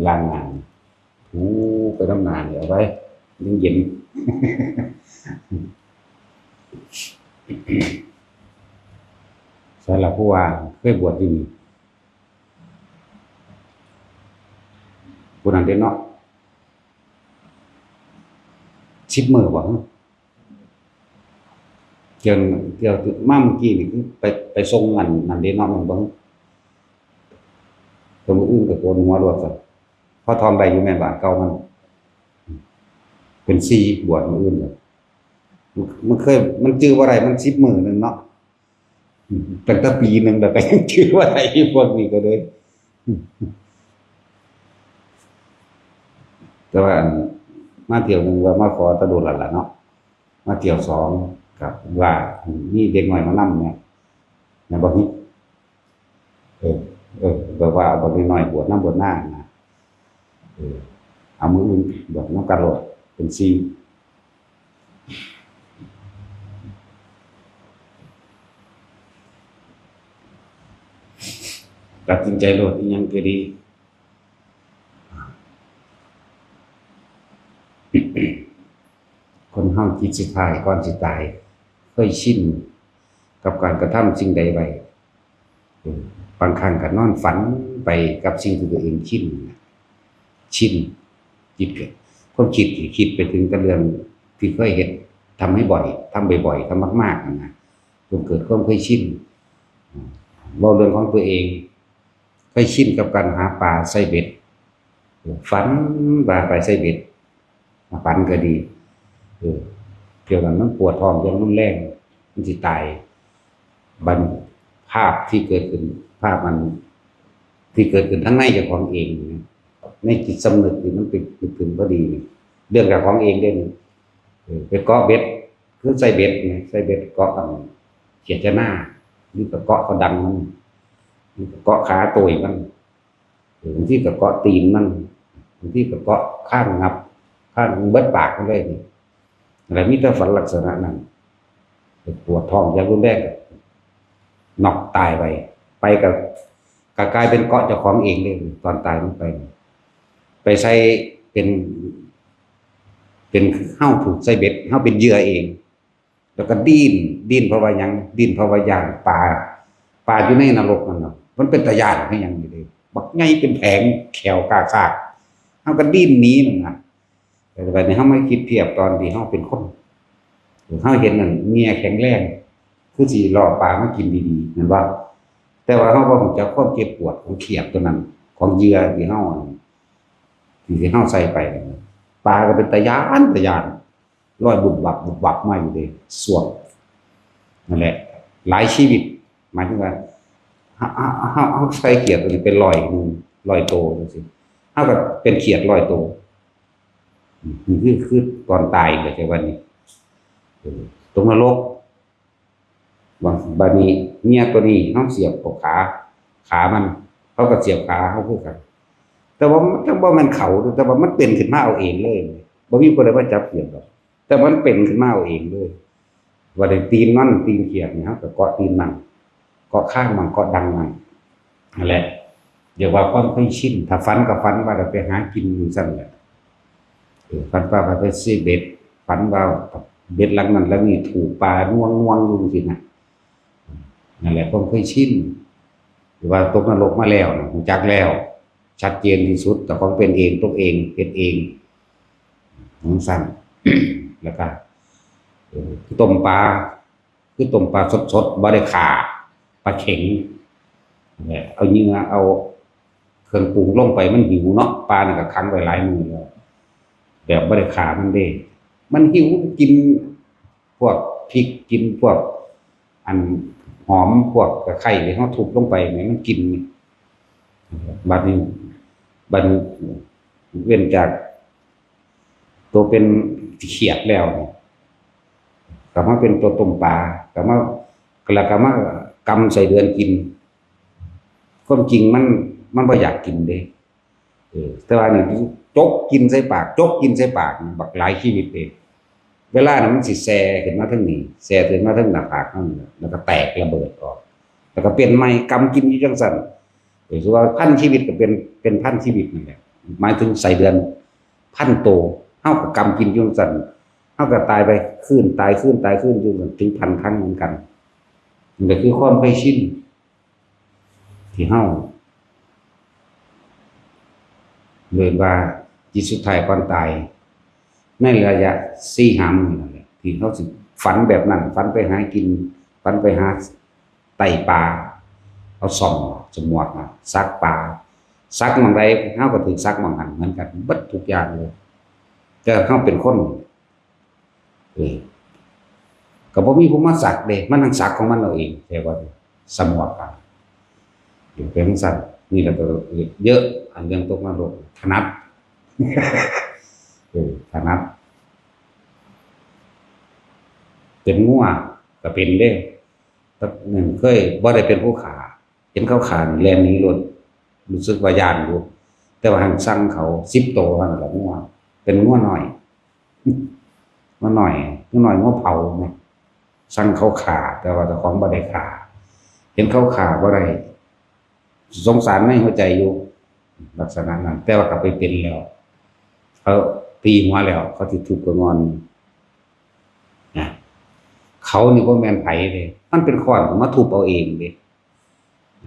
ล้างหน้าถูไปน้ำหน้าเนี่ยเอาไว้เย็นสำหรับผู้ว่าเคยบวชที่นี่ผู้นั้นเด่นเนาะ10 มื้อบ่เกี่ยวมาเมื่อกี้นี่คือไปส่งอันนั่นเด่นเนาะมันบ่ตัวมืออื่นกับตัวหัวรวดซะพอทอมได้อยู่แม่นบาทเก่ามันเป็น4บวชมื้ออื่นมันเคยมันจื้อว่าไรมัน10 มื้อนึงเนาะตั้งแต่ปีนึงแต่ยังจื้อว่าไรพวกนี้ก็เลยแต่ว่ามาเที่ยวนึงว่ามาขอตะโดดหล่ะเนาะมาเที่ยว2กับว่ามีเด็กน้อยมานำเนี่ยนะบ่นี้แบบว่าเอาบ่น้อยบวชนำบวชหน้านะเอามืออื่นบวชนำกันโลดเป็น4ตัดสินใจโลดอีหยังก็ดีคนเฮาจิตสุดท้ายก่อนสิตายเคยชินกับการกระทำสิ่งใดไว้บางครั้งก็นอนฝันไปกับสิ่งที่ตัวเองชินจิตเกิดความคิดไปถึงกับเรื่องที่เคยเฮ็ดทำให้บ่อยทำบ่อยๆทำมากๆนะจนเกิดความเคยชินเว้าเรื่องของตัวเองเคยชินกับการหาปลาใส่เบ็ดฝันว่าไปใส่เบ็ดมาปันก็ดีเกี่ยวกับมันปวดท้องอย่างรุนแรงมันสิตายบันภาพที่เกิดขึ้นภาพมันที่เกิดขึ้นทั้งในเจ้าของเองในจิตสำนึกที่มันเป็นขึ้นพอดีเรื่องกับของเองเด่นไปเกาะเบ็ดคือใส่เบ็ดใส่เบ็ดเกาะเขียดจะหน้าหรือเกาะเขาดังมันเกาะขาตัวมันบางที่ก็เกาะตีนมันบางที่ก็เกาะข้างงับข้างเบิดปากมันเลยนี่อะไรมิตรฝันลักษณะนั้นปวดท้องอย่างรุนแรงน็อกตายไปกับกลายเป็นเกาะเจ้าของเองเลยตอนตายมันไปใส่เป็นเฮ้าถูกใส่เบ็ดเฮ้าเป็นเหยื่อเองแล้วก็ดิ้นเพราะว่ายังดิ้นเพราะว่าย่างปลาอยู่ในนรกนั่นเนาะมันเป็นตะยานให้ยังอยู่เลยบักไงเป็นแผงแขวกากากเฮ้าก็ดิ้นหนีนั่นนะแต่วันนี้เขาไม่คิดเทียบตอนที่เขาเป็นคนเขาเห็นนั่นเมียแข็งแรงคือสิรอปลามากินดีๆนั่นว่าแต่ว่าเขาบอกจะความเจ็บปวดของเขียดตัวนั้นของเหยื่อที่เขาใส่ไปปลาก็เป็นตะยานลอยบุบบับมาอยู่เลยสวมนั่นแหละหลายชีวิตหมายถึงว่าเขาใส่เขียดตัวนี้เป็นลอยโตดูสิเขาก็เป็นเขียดลอยโตคือตอนตายเลยใช่วันนี้ตรงนรกบานี้เนี่ยตัวนี้น้องเสียบกับขามันเขาก็เสียบขาเขาพูดกันแต่ว่ามันเขาแต่ว่ามันเป็นขึ้นมาเอาเองเลยบ่มีคนใดว่าจับเสียบหรอกแต่มันเป็นขึ้นมาเอาเองเลยว่าได้ตีนเขียดเนี่ยเขาก็เกาะตีนมันเกาะข้างมันเกาะดังมันนั่นแหละเดี๋ยวว่าความเคยชินถ้าฟันกับฟันว่าเราไปหากินอยู่สั่นแหละฝันว่าไปซื้อเบ็ดฝันว่าเบ็ดหลังนั้นแล้วนี่ถูกปลาง่วงอยู่สินะนั่นแหละผมเคยชินหรือว่าตกนรกมาแล้วนะผมจักแล้วชัดเจนที่สุดแต่ของเป็นเองตกเองเป็นเองน้องสั้น แล้วก็ต้มปลาคือต้มปลาสดบ่ได้ขาปลาเข็งเอาเนื้อเอาเครื่องปรุงลงไปมันหิวเนาะปลาเนี่ยก็ค้างไว้หลายมื้อแล้วแบบบ่ได้ขามันเด้มันหิวกินพวกพริกกินพวกอันหอมพวกตะไคร้ที่เฮาทุบลงไปแหมมันกินบัดนี้เว้นจากตัวเป็นเขียดแล้วก็มาเป็นตัวต้มปลาก็มากำใส่เดือนกินความจริงมันบ่อยากกินเด้แต่ว่านี่จกกินใส่ปากบักหลายชีวิตเองเวลานั้นมันสิแซ่ขึ้นมาทั้งนี้แซ่ขึ้นมาทั้งหน้าผากนั่นแล้วก็แตกระเบิดออกแล้วก็เป็นไม้กำกินอยู่จังซั่นหรือว่าพันชีวิตก็เป็นพันชีวิตนั่นแหละ หมายถึงใส่เดือนพันโตเฮาก็กำกินอยู่ซั่นเฮาก็ตายไปคืนตายคืนตายคืนอยู่ถึงพันครั้งเหมือนกันมันก็คือความเคยชินที่เฮาเลยว่าจิตสุดท้ายก่อนตายในระยะ 4-5 มื้อนั่นแหละที่เฮาสิฝันแบบนั้นฝันไปหากินฝันไปหาไต่ปลาเอาส่องสมวกมาซักปลาซักหม่องใดเฮาก็ถูกซักหม่องนั้นเหมือนกันเบิดทุกอย่างเลยแต่เฮาเป็นคนก็บ่มีผู้มาซักเด้มันทั้งซักของมันเอาเองแต่ว่าสมวกกันอยู่เป็นซั่นนี่แหละก็เยอะอันเรื่องตกนรกถนัดถนัดเป็นงัวก็เป็นเด้แต่นึงเคยบ่ได้เป็นผู้ขาเห็นเขาขาแล่นหนีรถรู้สึกว่าย้านอยู่แต่ว่าหันสั่งเขา10โตหั่นล่ะงัวเป็นงัวน้อยงัวน้อยงัวเผาแม่สั่งเขาขาแต่ว่าเจ้าของบ่ได้ขาเห็นเขาขาบ่ได้สงสารในหัวใจอยู่ลักษณะนั้นแต่ว่าก็ไปเป็นแล้วเขาตีหัวแล้วเขาสิทุบกระงอนนะเขานี่บ่แม่นไผเด้มันเป็นค้อนมาทุบเอาเองเด้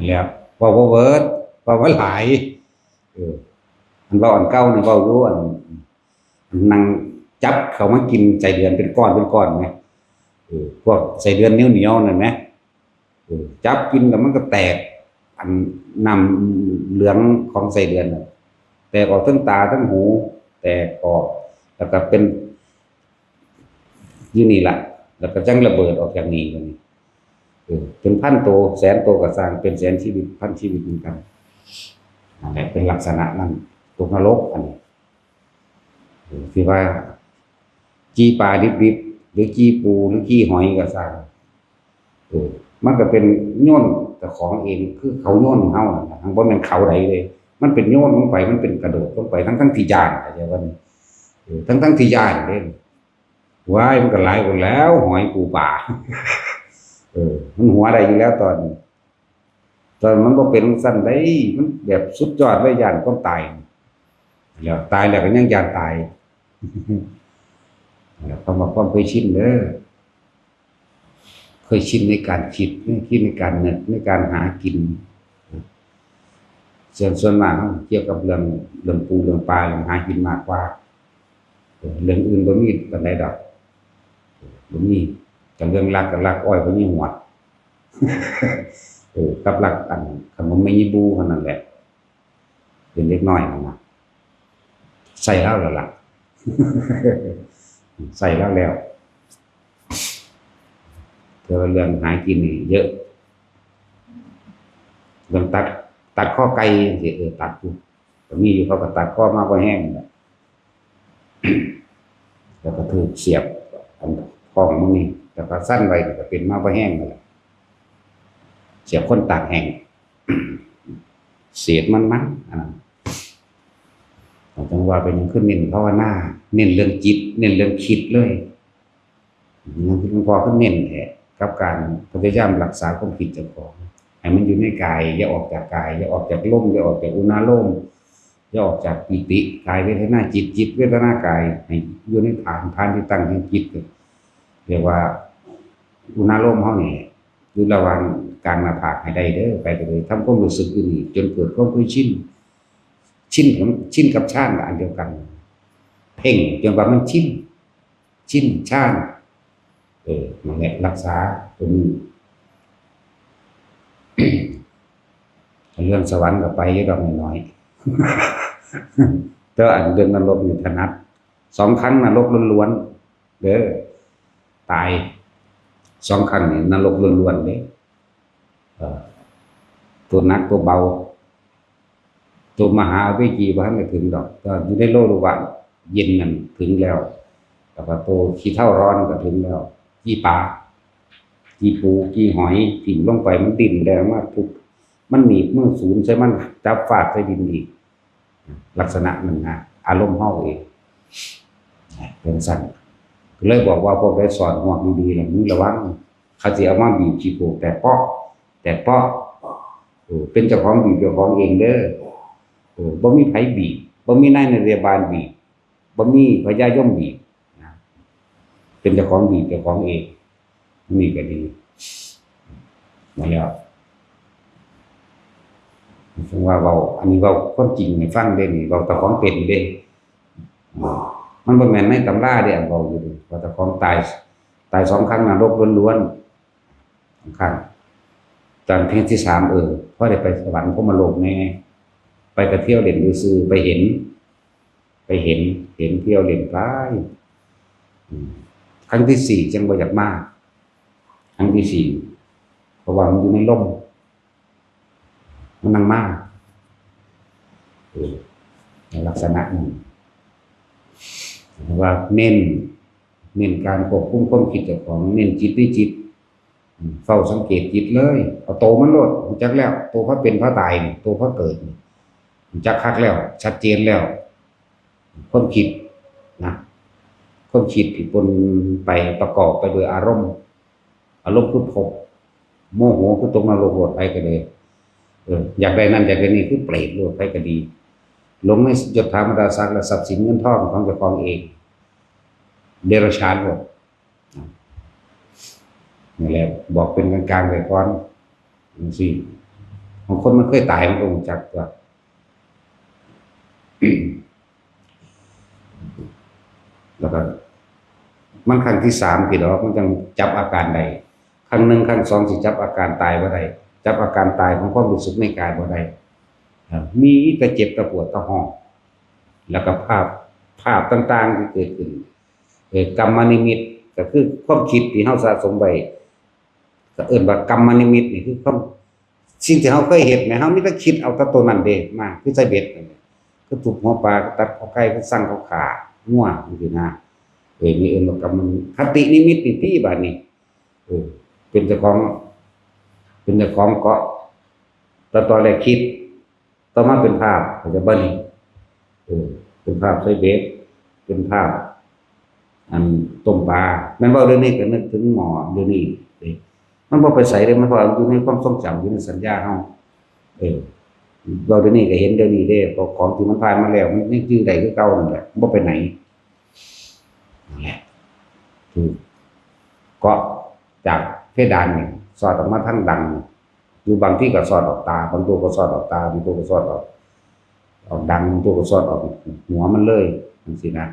แล้วว่าบ่เบิดว่าบ่หลายอันเว้าอันเก่านี่เว้าอยู่อันนั่งจับเขามากินไส้เดือนเป็นก้อนแหมพวกไส้เดือนเหนียวๆนั่นแหมจับกินแล้วมันก็แตกอันน้ำเหลืองของไส้เดือนน่ะแตกออกทั้งตาทั้งหูแตกออกแล้วก็เป็นอยู่นี่ล่ะแล้วก็จังระเบิดออกจากนี่ก็นี่เป็นพันโตแสนโตก็สร้างเป็นแสนชีวิตพันชีวิตเหมือนกันนั่นแหละเป็นลักษณะนั้นตกนรกอันนี้ที่ว่าจี้ปลาดิบๆหรือจี้ปูหรือจี้หอยก็สร้างมันก็เป็นโยนแต่ของเองคือเขาโยนเฮาน่ะทั้งบ่แม่นเขาใดเลยมันเป็นโยนลงไปมันเป็นกระโดดลงไปทั้งที่ย่านเข้าใจว่าทั้งที่ย่านเด้ว้ายมันก็หลายคนแล้วหอยปูปลามันหัวได้อยู่แล้วตอนมันบ่เป็นซั่นได้มันแบบสุดยอดเลยย่านความตายแล้วตายแล้วก็ยังย่านตายแล้วคำว่าความเคยชินเด้อเคยชินในการคิดในการนึกในการหากินส่วนมากเกี่ยวกับเรื่องปูเรื่องปลาเรื่องหากินมากกว่าเรื่องอื่นบ่มีปานใดดอกบ่มีแต่เรื่องรักกับรักอ้อยบ่มีหวดกับรักอันขนมไม่ยีบูเท่านั้นแหละเป็นเล็กน้อยนะใส่แล้วล่ะใส่แล้วแต่ว่าเรื่องหากินนี่เยอะเรื่องตัดข้อไก่สิตัดอยู่ก็มีอยู่เขาก็ตัดข้อมาบ่แห้งแล้วก็ถูกเสียบอันข้องมันนี่แล้วก็สั้นไว้ก็เป็นมาบ่แห้งนั่นแหละเสียบคนตากแห้งเสียดมันอันนั้นจังว่าเป็นขึ้นเน้นภาวนาเน้นเรื่องจิตเน้นเรื่องคิดเลยอย่างที่หลวงพ่อขึ้นเน้นแท้กับการพยายามรักษาความคิดเจ้าของให้มันอยู่ในกายอย่าออกจากกายอย่าออกจากลมอย่าออกจากอุณาโลมอย่าออกจากปิติกายเวทนาจิตเวทนากายให้อยู่ในฐานที่ตั้งแห่งจิตเรียกว่าอุณาโลมเฮานี่อยู่ระหว่างกลางหน้าผากให้ได้เด้อไปเลยทำความรู้สึกอยู่นี่จนเกิดความเคยชินกับฌานอันเดียวกันเพ่งจนว่ามันชินฌานนั่นแหละรักษาตัวนี้เรื่องสวรรค์ก็ไปเยอะดอกน้อยๆแต่อันเรื่องนรกนี่ถนัด2 ครั้งนรกล้วนๆเด้อตาย2 ครั้งนี่นรกล้วนๆเด้ตัวนักตัวเบาตัวมหาวิจีบ่ทันได้ถึงดอกก็อยู่ในโลกระหว่างเย็นนั่นถึงแล้วแล้วก็ตัวขี้เถ้าร้อนก็ถึงแล้วขี้ปลาขี้ปูขี้หอยถิ่มลงไปมันดิ่นแรงมากทุกมันหนีบมือศูนย์ใช่มันจับฟาดใส่ดินอีกลักษณะมันนะอารมณ์เฮาเองเป็นสั่นเลยบอกว่าพวกได้สอนหัวดีๆแล้วมึงระวังเขาสิเอามาบีบขี้โปแต่เปาะเป็นเจ้าของบีบเจ้าของเองเด้อบ่มีไผบีบ บ่มีนายในเรียบาลบีบบ่มีพญายมบีบนะเป็นเจ้าของบีบเจ้าของเองนี่ก็ดีมาแล้วถึงว่าเว้าอันนี้เว้าความจริงให้ฟังเด้นี่เว้าแต่ของเป็นเด้มันบ่แม่นในตำราเด้เว้าอยู่ว่าแต่ของตาย2ครั้งนรกล้วนๆ2ครั้งตอนเที่ยที่3พอได้ไปสวรรค์พรหมโลกแน่ไปกระเที่ยวเล่นซื่อๆไปเห็นเที่ยวเล่นไปครั้งที่4จังบ่อยากมาครั้งที่4เพราะว่ามันอยู่ในลมมันนั่งมากในลักษณะนั้นว่าเน้นการควบคุมความคิดเจ้าของเน้นจิตด้วยจิตเฝ้าสังเกตจิตเลยเอาโตมันโลดจักแล้วโตพระเป็นพระตายโตพระเกิดจักคักแล้วชัดเจนแล้วความคิดนะความคิดที่ปนไปประกอบไปด้วยอารมณ์คือภพโมโหคือตรงนรกโหดไปก็เลยอยากได้นั่นอยากได้นี่คือเปรตโลดไปก็ดีหลงในยศถาบรรดาศักดิ์และทรัพย์สินเงินทองของเจ้าของเองเดรัจฉานหมดนี่แหละบอกเป็นกลางๆไว้ก่อนสิบางคนมันเคยตายมันก็รู้จักว่าแล้วก็มันครั้งที่3ที่ดอกมันจังจับอาการใดครั้ง1ครั้ง2สิจับอาการตายบ่ได้จับอาการตายของความรู้สึกในกายบ่ได้มีแต่เจ็บแต่ปวดแต่ห้องแล้วก็ภาพต่างๆที่เกิดขึ้นกรรมนิมิตก็คือความคิดที่เฮาสะสมไว้ก็เอิ้นว่ากรรมนิมิตนี่คือความสิ่งที่เฮาเคยเฮ็ดแหมเฮามีแต่คิดเอาแต่ตัวนั้นเด้มาคือใส่เบ็ดก็ทุบหัวปลาก็ตัดคอไก่ก็สั่งเขาขางัวจังซี่นะมีเอิ้นว่ากรรมคตินิมิตนี่ที่บัดนี้เป็นเจ้าของเกาะแต่ตอนแรกคิดต่อมาเป็นภาพเข้าใจบ่นี่เป็นภาพใส่เบ็ดเป็นภาพอันต้มปลาแม่นบ่เรื่องนี้ก็นึกถึงหม้อเดี๋ยวนี้มันบ่ไปใส่เลยมันเพราะอยู่ในความทรงจำอยู่ในสัญญาเฮาเราเดี๋ยวนี้ก็เห็นเดี๋ยวนี้เด้เพราะของที่มันผ่านมาแล้วมันยังจื้อได้คือเก่านั่นแหละบ่ไปไหนนั่นแหละคือเกาะจากเพดานนี่สอดออกมาทางดังอยู่บางที่ก็สอดออกตาบางตัวก็สอดออกตาบางตัวก็สอดออกดังบางตัวก็สอดออกหัวมันเลยจังซี่นะ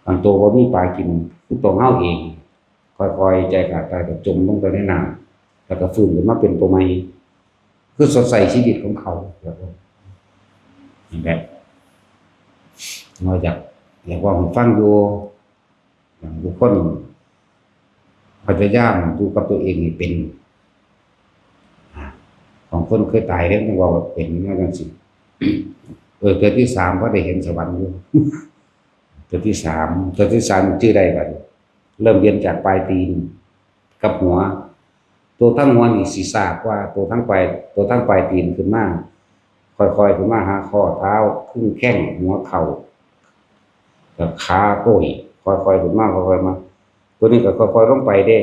บางตัวบ่มีปลากินคือตัวเฮาเองค่อยๆใจขาดใจก็จมลงไปในน้ำแล้วก็ฟื้นขึ้นมาเป็นตัวใหม่คือสดใสชีวิตของเขาแบบนอกจากอยากว่าผมฟังดูอย่างทุกคนพยายามดูกับตัวเองให้เป็นของคนเคยตายแล้วต้องว่าเป็นเหมือนกันสิเกิดที่3ก็ได้เห็นสวรรค์อยู่เกิดที่3ชื่อได้บัดเริ่มเรียนจากปลายตีนกับหัวตัวทั้งหัวนี่ศีรษะกว่าตัวทั้งปลายตีนขึ้นมาค่อยๆขึ้นมาหาข้อเท้าครึ่งแข้งหัวเข่ากับขาโต้ยค่อยๆขึ้นมาค่อยๆมาตัวนี้ก็ค่อยๆลงไปได้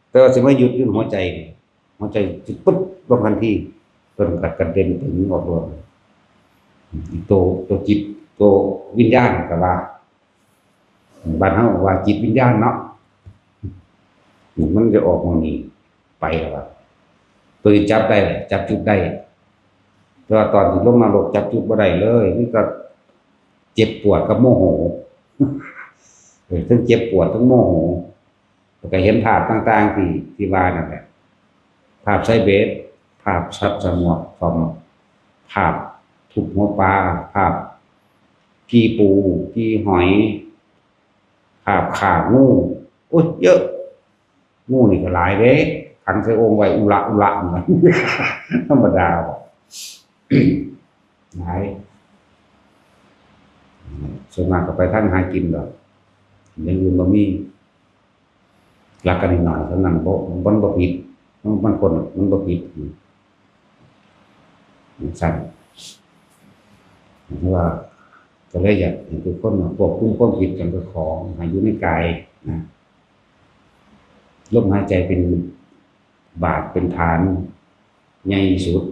แต่ว่าสิมาหยุดอยู่หัวใจจิตปุ๊บลงทันทีเพิ่นกัดกระเด็นถึงออกตัวจิตตัววิญญาณก็ว่าบ้านเฮาว่าจิตวิญญาณเนาะมันจะออกมานี่ไปแล้วว่าตัวจับได้จับจุดได้แต่ว่าตอนที่ลงนรกจับจุดบ่ได้เลยนี่ก็เจ็บปวดกับโมโหทั้งเจ็บปวดทั้งโมโหแล้วก็เห็นภาพต่างๆที่ว่านั่นแหละภาพไซเบสภาพชัดสมวกฟอมภาพทุบหัวปลาภาพพี่ปูพี่หอยภาพขางูโอ้ยเยอะงูนี่ก็หลายเด้ขังใส่องค์ไว้อุระเหมือนธรรมดาหลายส่วนมากก็ไปทางหากินดอกอย่างอื่นบ่มีรักกันหน่อยเท่านั้นบ่ผิดมันคนมันบ่ผิดสั่นเพราะว่าก็เลยอยากให้ทุกคนควบคุมความคิดกันกับของให้อยู่ในกายนะลมหายใจเป็นบาทเป็นฐานใหญ่สุด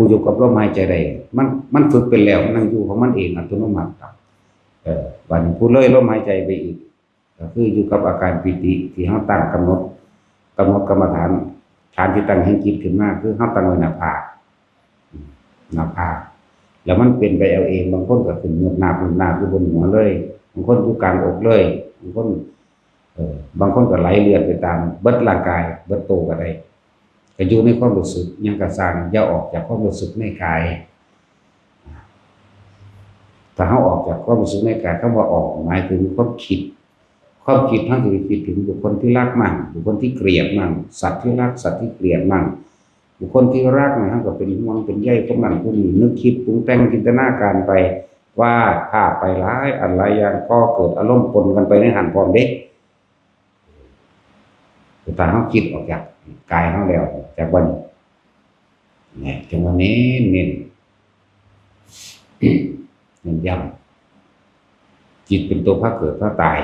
ผู้อยู่กับลมหายใจได้มันฝึกเป็นแล้วมันนั่งอยู่ของมันเองอัตโนมัติครับวันนี้ผู้เลยลมหายใจไปอีกก็คืออยู่กับอาการปิติที่เฮาตั้งกำหนดกรรมฐานที่ตั้งให้จิตขึ้นมาคือเฮาตั้งไว้หน้าผากแล้วมันเป็นไปเอาเองบางคนก็ขึ้นเงือบหน้าอยู่บนหัวเลยบางคนอยู่กลางอกเลยบางคนก็ไหลเลือดไปตามเบิดร่างกายเบิดโตก็ได้ก็อยู่ในความรู้สึกยังกระสร้างอย่าออกจากความรู้สึกในกายถ้าเฮาออกจากความรู้สึกในกายคำว่าออกหมายถึงความคิดทั้งที่คิดถึงบุคคลที่รักมั่งบุคคลที่เกลียดมั่งสัตว์ที่รักสัตว์ที่เกลียดมั่งบุคคลที่รักนะฮะก็เป็นห่วงเป็นใยพวกนั้นพวกนี้นึกคิดปรุงแต่งจินตนาการไปว่าภาพไปหลายอันหลายอย่างก็เกิดอารมณ์ปนกันไปในหันพร้อมเด้แต่เฮาคิดออกจากกายเฮาแล้วจากวันนี้จังวันนี้เน้นย้ำจิตเป็นตัวพระเกิดพระตาย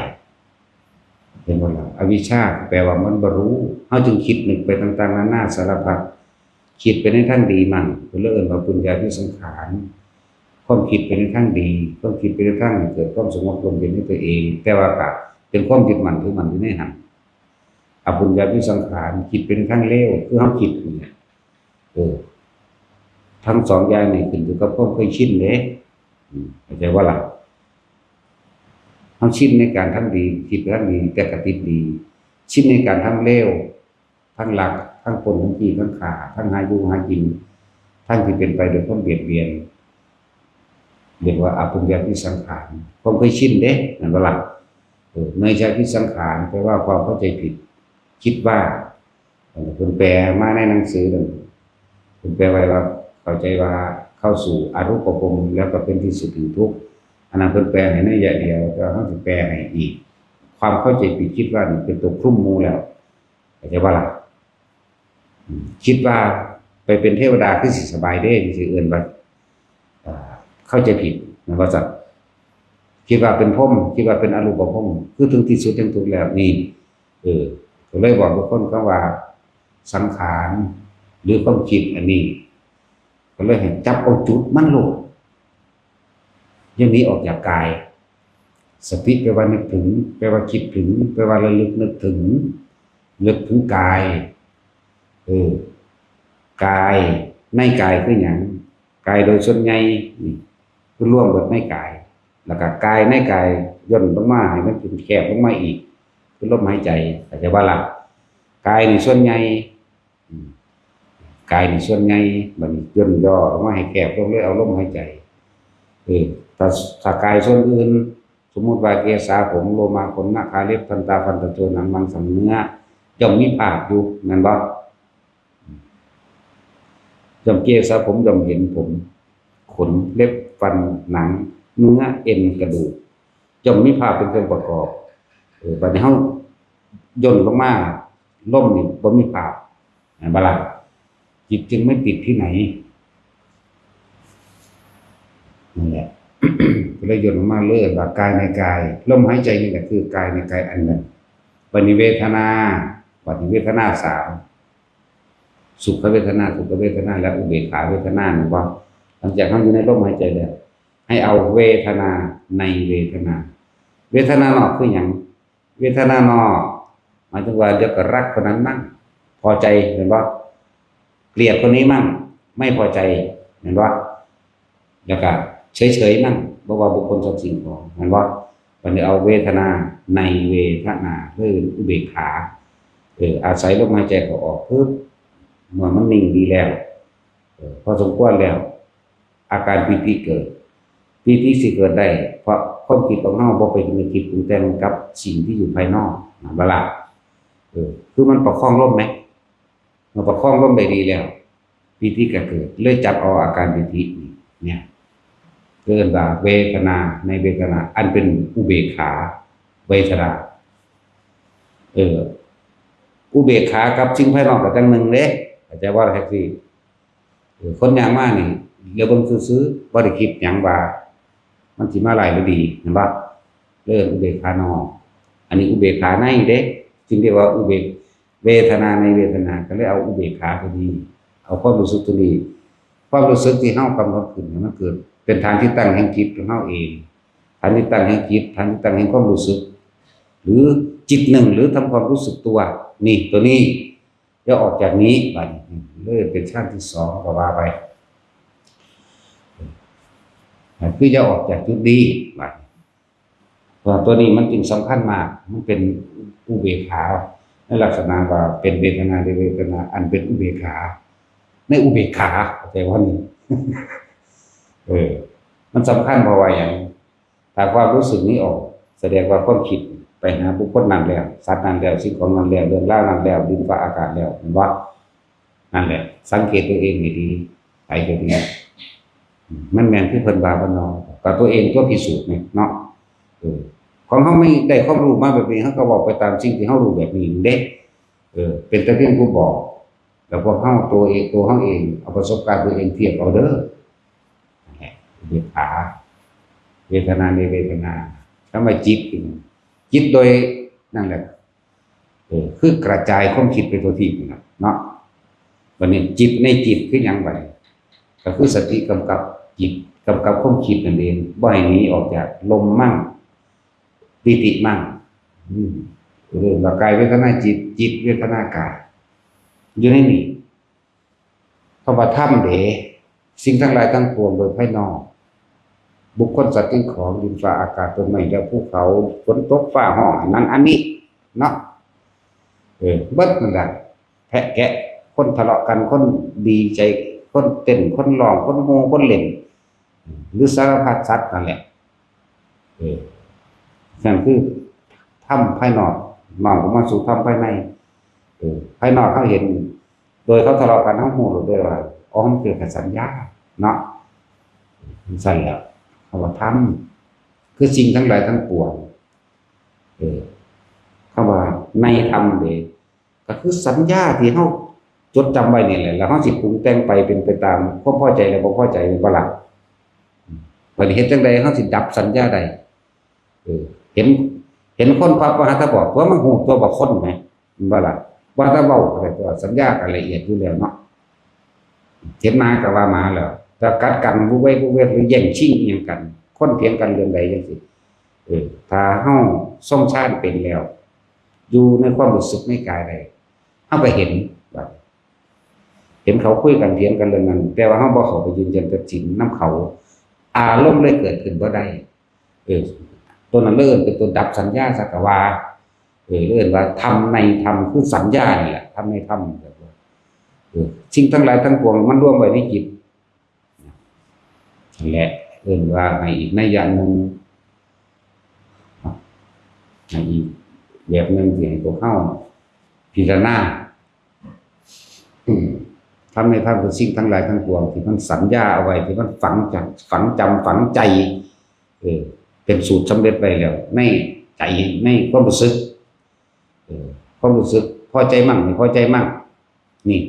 เป็นว่าอวิชชาแปลว่ามันบ่รู้เฮาจึงคิดนึกไปต่างๆนานาสารพัดคิดไปในทางดีมั่งเพิ่นเอิ้นว่าปุญญาภิสังขารความคิดไปในทางดีความคิดไปในทางเกิดความสงบลมเย็นในตัวเองแต่ว่าก็เป็นความยึดมั่นถือมั่นอยู่ในหันอปุญญาภิสังขารคิดไปในทางเลวคือเฮาคิดนี่ทั้งสองอย่างนี่ขึ้นอยู่กับความเคยชินเด้เข้าใจว่าล่ะเฮาชินในการทำดีคิดทางดีแต่ก็ติดดีชินในการทำเลวทั้งหลักทั้งคนทั้งขี้ทั้งขาทั้งหาอยู่หากินทั้งที่เป็นไปโดยความเบียดเบียนเรียกว่าอปุญญาภิสังขารความเคยชินเด้นั่นว่าล่ะเนยชาภิสังขารแปลว่าความเข้าใจผิดคิดว่าเพิ่นแปลมาในหนังสือนั่นเพิ่นแปลไว้ว่าเข้าใจว่าเข้าสู่อรูปภพแล้วก็เป็นที่สุดแห่งทุกข์อันนั้นเพิ่นแปลให้ในอย่างเดียวแต่เฮาสิแปลให้อีกความเข้าใจผิดคิดว่านี่เป็นตัวคลุมหมู่แล้วเข้าใจว่าล่ะคิดว่าไปเป็นเทวดาคือสิสบายเด้สิเอิ้นว่าเข้าใจผิดนะว่าจักคิดว่าเป็นพรหมคิดว่าเป็นอรูปภพคือถึงที่สุดแห่งทุกข์แล้วนี่ก็เลยบอกทุกคนก็ว่าสังขารหรือความคิดอันนี้ก็เลยให้จับเอาจุดมันโลดอย่างนี้ออกจากกายสติแปลว่านึกถึงแปลว่าคิดถึงแปลว่าระลึกนึกถึงกายกายในกายคือหยังกายโดยส่วนใหญ่นี่คือรวมหมดในกายแล้วก็กายในกายย่นลงมาให้มันเป็นแคบลงมาอีกคือลมหายใจเข้าใจว่าล่ะกายนี่ส่วนใหญ่กายนี่ส่วนใหญ่มันย่นย่อลงมาให้แคบลงเลยเอาลมหายใจถ้ากายส่วนอื่นสมมุติว่าเกศาผมโลมาขนหน้าขาเล็บฟันตาฟันตะโจหนังมังสังเนื้อย่อมมีภาพอยู่นั่นบ่ย่อมเกศาผมย่อมเห็นผมขนเล็บฟันหนังเนื้อเอ็นกระดูกย่อมมีภาพเป็นเครื่องประกอบบัดนี้เฮาย่นลงมาล่มนี่บ่มีภาพบ่ล่ะจิตจึงไม่ติดที่ไหนนั่นแหละ ก็เลยย่นลงมาเลื่อนว่ากายในกายลมหายใจนี่แหละคือกายในกายอันหนึ่งปณิเวทนา3สุขเวทนาทุกขเวทนาและอุเบกขาเวทนาว่าหลังจากเฮาอยู่ในลมหายใจแล้วให้เอาเวทนาในเวทนาเวทนานอกคือหยังเวทนานอกหมายถึงว่าเดี๋ยวก็รักคนนั้นมั่งพอใจเห็นบ่เกลียดคนนี้มั่งไม่พอใจเห็นบ่แล้วก็เฉยๆมั่งบ่ว่าบุคคลสัตว์สิ่งของเห็นบ่วันนี้เอาเวทนาในเวทนาคืออุเบกขาอาศัยลมหายใจเข้าออกปึ๊บเมื่อมันนิ่งดีแล้วพอสมควรแล้วอาการปิติเกิดปิติสิเกิดได้เพราะความคิดของเฮาบ่ไปนึกคิดปรุงแต่งกับสิ่งที่อยู่ภายนอกบ่ล่ะคือมันประคองลมมั้ยมันประคองลมได้ดีแล้วปิติก็เกิดเลยจับเอาอาการปิติเนี่ยเกิดว่าเวทนาในเวทนาอันเป็นอุเบกขาเวทนาอุเบกขากับสิ่งภายนอกก็จังหนึ่งเด้เข้าใจว่าแท็กซี่คนอย่างมากนี่เดี๋ยวเบิ่งซื่อๆบ่ได้คิดหยังว่ามันสิมาหลายบ่ดีเห็นบ่เริ่มอุเบกขานอกอันนี้อุเบกขาในเด้จึงเรียกว่าอุเบกเวทนาในเวทนาก็เลยเอาอุเบกขาตัวนี้เอาความรู้สึกตัวนี้พ ความรู้สึกที่เฮากำหนดขึ้นเนี่ยมันเกิดเป็นทางที่ตั้งแห่งจิตของเฮาเองทางที่ตั้งแห่งจิตทางที่ตั้งแห่งความรู้สึกหรือจิตหนึ่งหรือทำความรู้สึกตัวนี่ตัวนี้จะออกจากนี้บัดเลยเป็นชั้นที่สองก็ว่าไปคือจะออกจากจุดนี้บัดเพราะตัวนี้มันจึงสำคัญมากมันเป็นอุเบกขาในลักษณะว่าเป็นเวทนาในเวทนาอันเป็นอุเบกขาในอุเบกขาแต่ว่านี่ มันสำคัญเพราะว่าอย่างถ้าความรู้สึกนี้ออกแสดงว่าความคิดไปหาบุคคลนั้นแล้วสัตว์นั้นแล้วสิ่งของนั้นแล้วเรื่องราวนั้นแล้วดินฟ้าอากาศแล้วเห็นว่านั่นแหละสังเกตตัวเองให้ดีไปตัวนี้มันแม่นที่เพิ่นว่าบ่เนาะก็ตัวเองก็พิสูจน์นี่เนาะของเฮาไม่ได้ความรู้มาแบบนี้เฮาก็บอกไปตามสิ่งที่เฮารู้แบบนี้เด้เป็นแต่เพียงผู้บอกแล้วพวกเฮาตัวเองตัวเฮาเองเอาประสบการณ์ตัวเองเทียบเอาเด้อเวทนาเวทนาในเวทนาแล้วมาจิตโดยนั่นแหละคือกระจายความคิดไปตัวที่เนาะวันนี้จิตในจิตคือหยังไงก็คือสติกำกับจิตกำกับความคิดนั่นเองบ่ให้หนีออกจากลมมั่งปิติมั่งเรื่องกายเวทนาจิตเวทนากายอยู่ในนี้คำว่าธรรมเดสิ่งทั้งหลายทั้งปวงโดยภายนอกบุคคลสัตว์สิ่งของดินฟ้าอากาศต้นไม้และภูเขาฝนตกฟ้าห้องนั้นอันนี้เนาะเบิดนั่นแหละแพะแกะคนทะเลาะกันคนดีใจคนเต้นคนร้องคนโมคนเล่นหรือสารพัดสัตว์นั่นแหละนั่นคือธรรมภายนอกน้อมมาสู่ธรรมภายในภายนอกเขาเห็นโดยเขาทะเลาะกันเขาโมโหด้วยว่าอ๋อมันเกิดจากสัญญาเนาะสั่นแล้วคำว่าธรรมคือสิ่งทั้งหลายทั้งปวงคำว่าในธรรมเดก็คือสัญญาที่เขาจดจำไว้นี่แหละแล้วเขาสิปรุงแต่งไปเป็นไปตามความพอใจและบ่พอใจเป็นบ่ล่ะวันนี้เฮ็ดจังได๋เขาสิดับสัญญาใดเห็นคนปั๊บว่าถ้าบอกว่ามันฮู้ตัวบ่คนไหมบ่ล่ะว่าถ้าเว้าอะไรตัวสัญญาก็ละเอียดอยู่แล้วเนาะเห็นมาก็ว่ามาแล้วถ้ากัดกันบ่เว้ยหรือแย่งชิงอีหยังกันคนเถียงกันเรื่องใดจังซี่ถ้าเฮาทรงชาติเป็นแล้วอยู่ในความรู้สึกในกายใดเฮาก็เห็นว่าเห็นเขาคุยกันเถียงกันเรื่องนั้นแต่ว่าเฮาบ่เข้าไปยืนยันตัดสินนำเขาอารมณ์เลยเกิดขึ้นบ่ได้ตัวนั้นเริ่มเป็นตัวดับสัญญาสักว่าเริ่มว่าทำในธรรมคือสัญญานี่แหละทำในธรรมสิ่งทั้งหลายทั้งปวงมันรวมไว้ในจิตนั่นแหละเริ่มว่าในอีกนัยยะหนึ่งในอีกแบบหนึ่งที่ให้พวกเข้าพิจารณาทำในธรรมคือสิ่งทั้งหลายทั้งปวงที่มันสัญญาเอาไว้ที่มันฝังจำฝังใจเป็นสูตรสำเร็จไปแล้วในใจในความรู้สึกความรู้สึกพอใจมั่งไม่พอใจมั่งนี่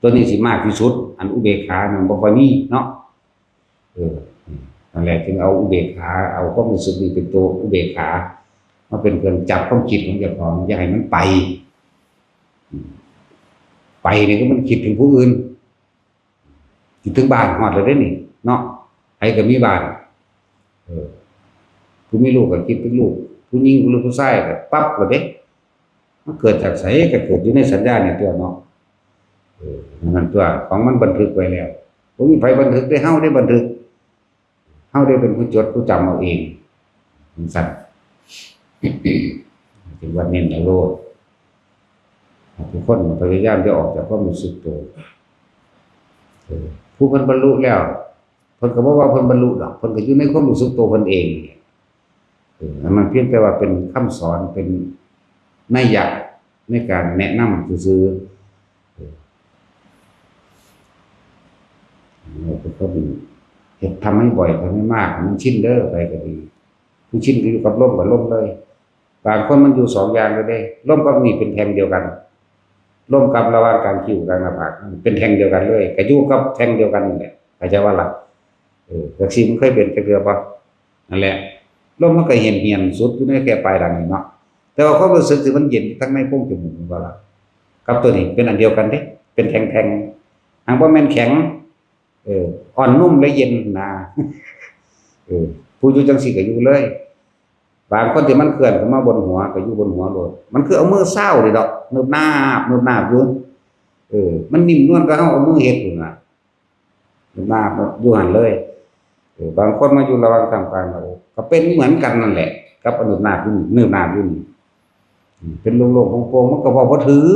ตัวนี้สิมากที่สุดอันอุเบกขามันบ่ค่อยมีเนาะนั่นแหละจึงเอาอุเบกขาเอาความรู้สึกนี้เป็นตัวอุเบกขามาเป็นเครื่องจับความคิดของเจ้าของอย่าให้มันไปนี่ก็มันคิดถึงผู้อื่นคิดถึงบ้านฮอดเลยได้นี่เนาะใครก็มีบ้านผู้มีลูกก็คิดถึงลูกผู้หญิงหรือผู้ชายก็ปั๊บก็เด้มันเกิดจากไสก็เกิดอยู่ในสัญญาเนี่ยตัวเนาะนั่นตัวของมันบันทึกไว้แล้วบ่มีไผบันทึกได้เฮาได้บันทึกเฮาได้เป็นผู้จดผู้จำเอาเองสั่นถึงวันเน้นเอาโลดทุกคนพยายามจะออกจากความรู้สึกตัวผู้เพิ่นบรรลุแล้วเพิ่นก็บ่ว่าเพิ่นบรรลุดอกเพิ่นก็อยู่ในความรู้สึกตัวเพิ่นเองมันเพียงแต่ว่าเป็นคำสอนเป็นนัยยะในการแนะนำซื่อๆก็ดีเฮ็ดทำให้บ่อยทำให้มากมันชินเด้อไปก็ดีผู้ชินอยู่กับลมเลยบางคนมันอยู่สองอย่างเลยเด้ลมกับนี่เป็นแท่งเดียวกันลมกับระหว่างการคิ้วกลางหน้าผากเป็นแท่งเดียวกันเลยก็อยู่กับแท่งเดียวกันนี่แหละเข้าใจว่าล่ะจักซี่มันเคยเป็นจักเทื่อบ่นั่นแหละลมมันก็เหี่ยนสุดอยู่ในแค่ปลายดังนี่เนาะแต่ว่าความรู้สึกที่มันเย็นทั้งในโพรงจมูกว่าล่ะกับตัวนี้เป็นอันเดียวกันเด้เป็นแท่งๆหางบ่แม่นแข็ง อ่อนนุ่มและเย็นนะผู้อยู่จังซี่ก็อยู่เลยบางคนที่มันเคลื่อนขึ้นมาบนหัวก็อยู่บนหัวโลดมันคือเอามือเศร้านี่ดอกเนิบนาบอยู่มันนิ่มนวลก็เฮาเอามือเฮ็ดอยู่น่ะเนิบนาบอยู่หั่นเลยบางคนมาอยู่ระหว่างทางกลางก็เป็นเหมือนกันนั่นแหละกับเนิบนาบอยู่เนิบนาบอยู่นี่เป็นโล่งๆโปร่งๆมันก็บ่ถือ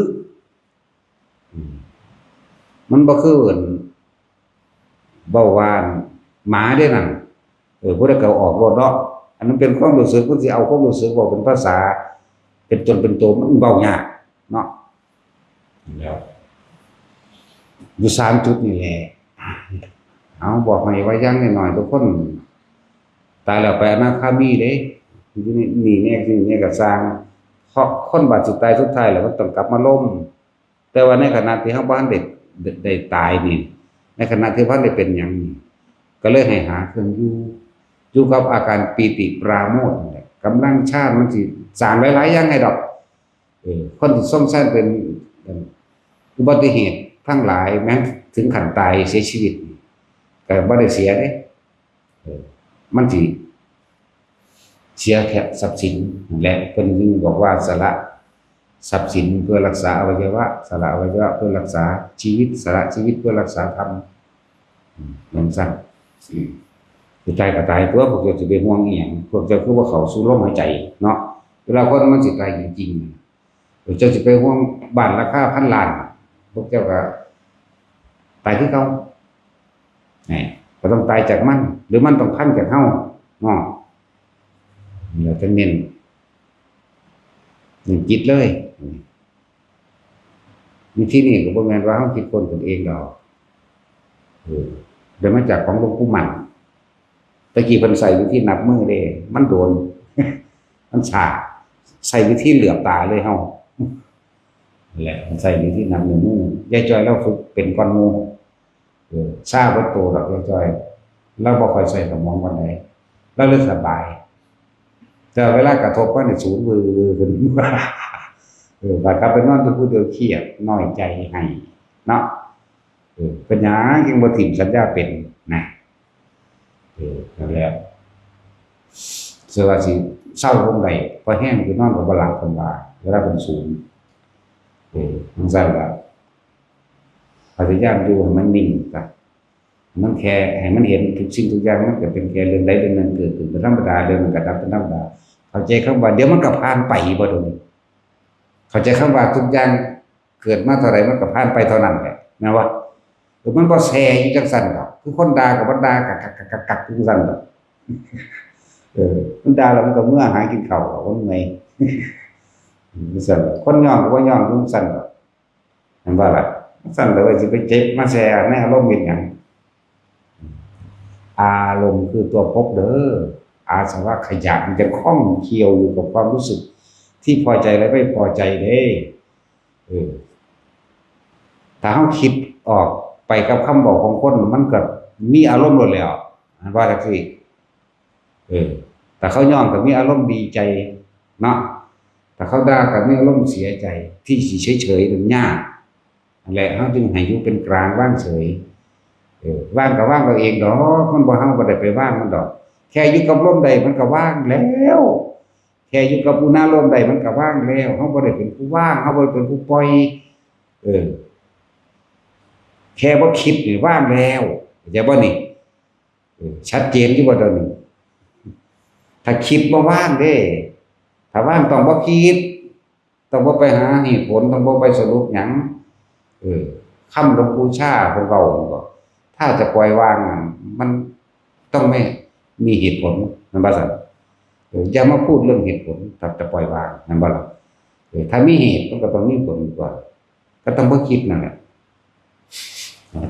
มันบ่คือเว้าว่านหมาเด้นั่นบ่ได้ก็ออกรถเนาะอันนั้นเป็นความรู้สึกเพิ่นสิเอาความรู้สึกเว้าเป็นภาษาเป็นตนเป็นตัวมันเว้ายากเนาะแล้วอยู่3จุดนี่แหละเอาบอกให้ไว้อย่างน้อยๆทุกคนตายแล้วไปอนาคามีเด้อยู่นี่นี่ก็สร้างเพราะคนบาดสุดท้ายแล้วมันต้องกลับมาล้มแต่ว่าในขณะที่เฮาบ่ทันได้ตายนี่ในขณะที่บ่ทันได้เป็นหยังนี่ก็เลยให้หาเครื่องอยู่กับอาการปีติปราโมทย์นั่นแหละกำลังฌานมันสิสร้างหลายๆอย่างให้ดอกคนที่สงสัยเป็นอุบัติเหตุทั้งหลายแม้ถึงขั้นตายเสียชีวิตก็บ่ได้เสียเด้มันสิเสียแค่ทรัพย์สินและเพิ่นจึงบอกว่าสละทรัพย์สินเพื่อรักษาอวัยวะสละอวัยวะเพื่อรักษาชีวิตสละชีวิตเพื่อรักษาธรรมนั่นซั่นสุดท้ายก็ตายตัวพวกเจ้าสิไปห่วงอีหยังพวกเจ้าคือว่าเข้าสู่ลมหายใจเนาะเวลาคนมันสิตายจริงๆพวกเจ้าสิไปห่วงบ้านราคาพันล้านพวกเจ้าก็ตายคือเก่าก็ต้องตายจากมันหรือมันต้องพันจากเฮาเนาะเราจะเน้นจิตเลยมีที่นี่ก็บ่แม่นว่าเฮาคิดคนตนเองดอกได้มาจากของหลวงปู่มั่นตะกี้เพิ่นใส่วิธีนับมือเด้มันโดน มันฉากใส่วิธีเหลือบตาเลยเฮาแหละใส่วิธีนับมือยายจ้อยเราฝึกเป็นก้อนหมู่ซาบ่โตดอกยายจ้อยเราบ่ค่อยใส่สมองปานใดเราเลยสบายแต่เวลากระทบว่าเนี่ยสูญวือขึ้นบาดกลับไปนอนผู้เดียวเครียดน้อยใจให้เนาะเป็นหยังยังบ่ถิ่มสัญญาเป็นนะนั่นแหละเชื่อว่าสิเศร้าลงได้พอแห้งคือนอนก็บ่หลับเพิ่นว่าเวลาเพิ่นสูญจังซั่นล่ะพยายามอยู่ให้มันนิ่งซะมันแค่ให้มันเห็นทุกสิ่งทุกอย่างมันก็เป็นแค่เรื่องใดเรื่องหนึ่งเกิดขึ้นเป็นธรรมดาเรื่องมันก็ดับเป็นธรรมดาเข้าใจคำว่าเดี๋ยวมันก็ผ่านไปบ่ดนี้เข้าใจคำว่าทุกอย่างเกิดมาเท่าไหร่มันก็ผ่านไปเท่านั้นแหละแม่นบ่มันบ่แซ่อยู่จังซั่นดอกคือคนด่าก็บ่ด่ากักจังซั่นดอกมันด่าแล้วมันก็เมื่อหากินข้าวก็เมื่อยจังซั่นคนย่องก็บ่ย่องจังซั่นดอกแม่นบ่ล่ะซั่นแล้วสิไปเจ็บมาแซ่ในอารมณ์เฮ็ดหยังอารมณ์คือตัวภพเด้ออาสวะขยะมันจะคล้องเคี่ยวอยู่กับความรู้สึกที่พอใจและไม่พอใจเด้ถ้าเฮาคิดออกไปกับคำบอกของคนมันก็มีอารมณ์หมดแล้วว่าจังซี่แต่เขาย่องก็มีอารมณ์ดีใจเนาะแต่เขาด่าก็มีอารมณ์เสียใจที่สิเฉยๆมันยากนั่นแหละเฮาจึงให้อยู่เป็นกลางว่างเฉยว่างก็ว่างก็เองดอกมันบ่เฮาบ่ได้ไปว่างมันดอกแค่อยู่กับลมใดมันก็ว่างแล้วแค่อยู่กับอุณหลมใดมันก็ว่างแล้วเฮาบ่ได้เป็นผู้ว่างเฮาบ่ได้เป็นผู้ปล่อยแค่บ่คิดนี่ว่างแล้วเข้าใจบ่นี่ชัดเจนอยู่บ่ตอนนี้ถ้าคิดบ่ว่างเด้ถ้าว่างต้องบ่คิดต้องบ่ไปหาเหตุผลต้องบ่ไปสรุปหยังคำหลวงปู่ชาเพิ่นเว้าบ่ถ้าจะปล่อยวางมันต้องไม่มีเหตุผลนั่นบ่ซั่นอย่ามาพูดเรื่องเหตุผลถ้าจะปล่อยวางนั่นบ่ล่ะถ้ามีเหตุมันก็ต้องมีผลก่อนก็ต้องบ่คิดนั่นแหละ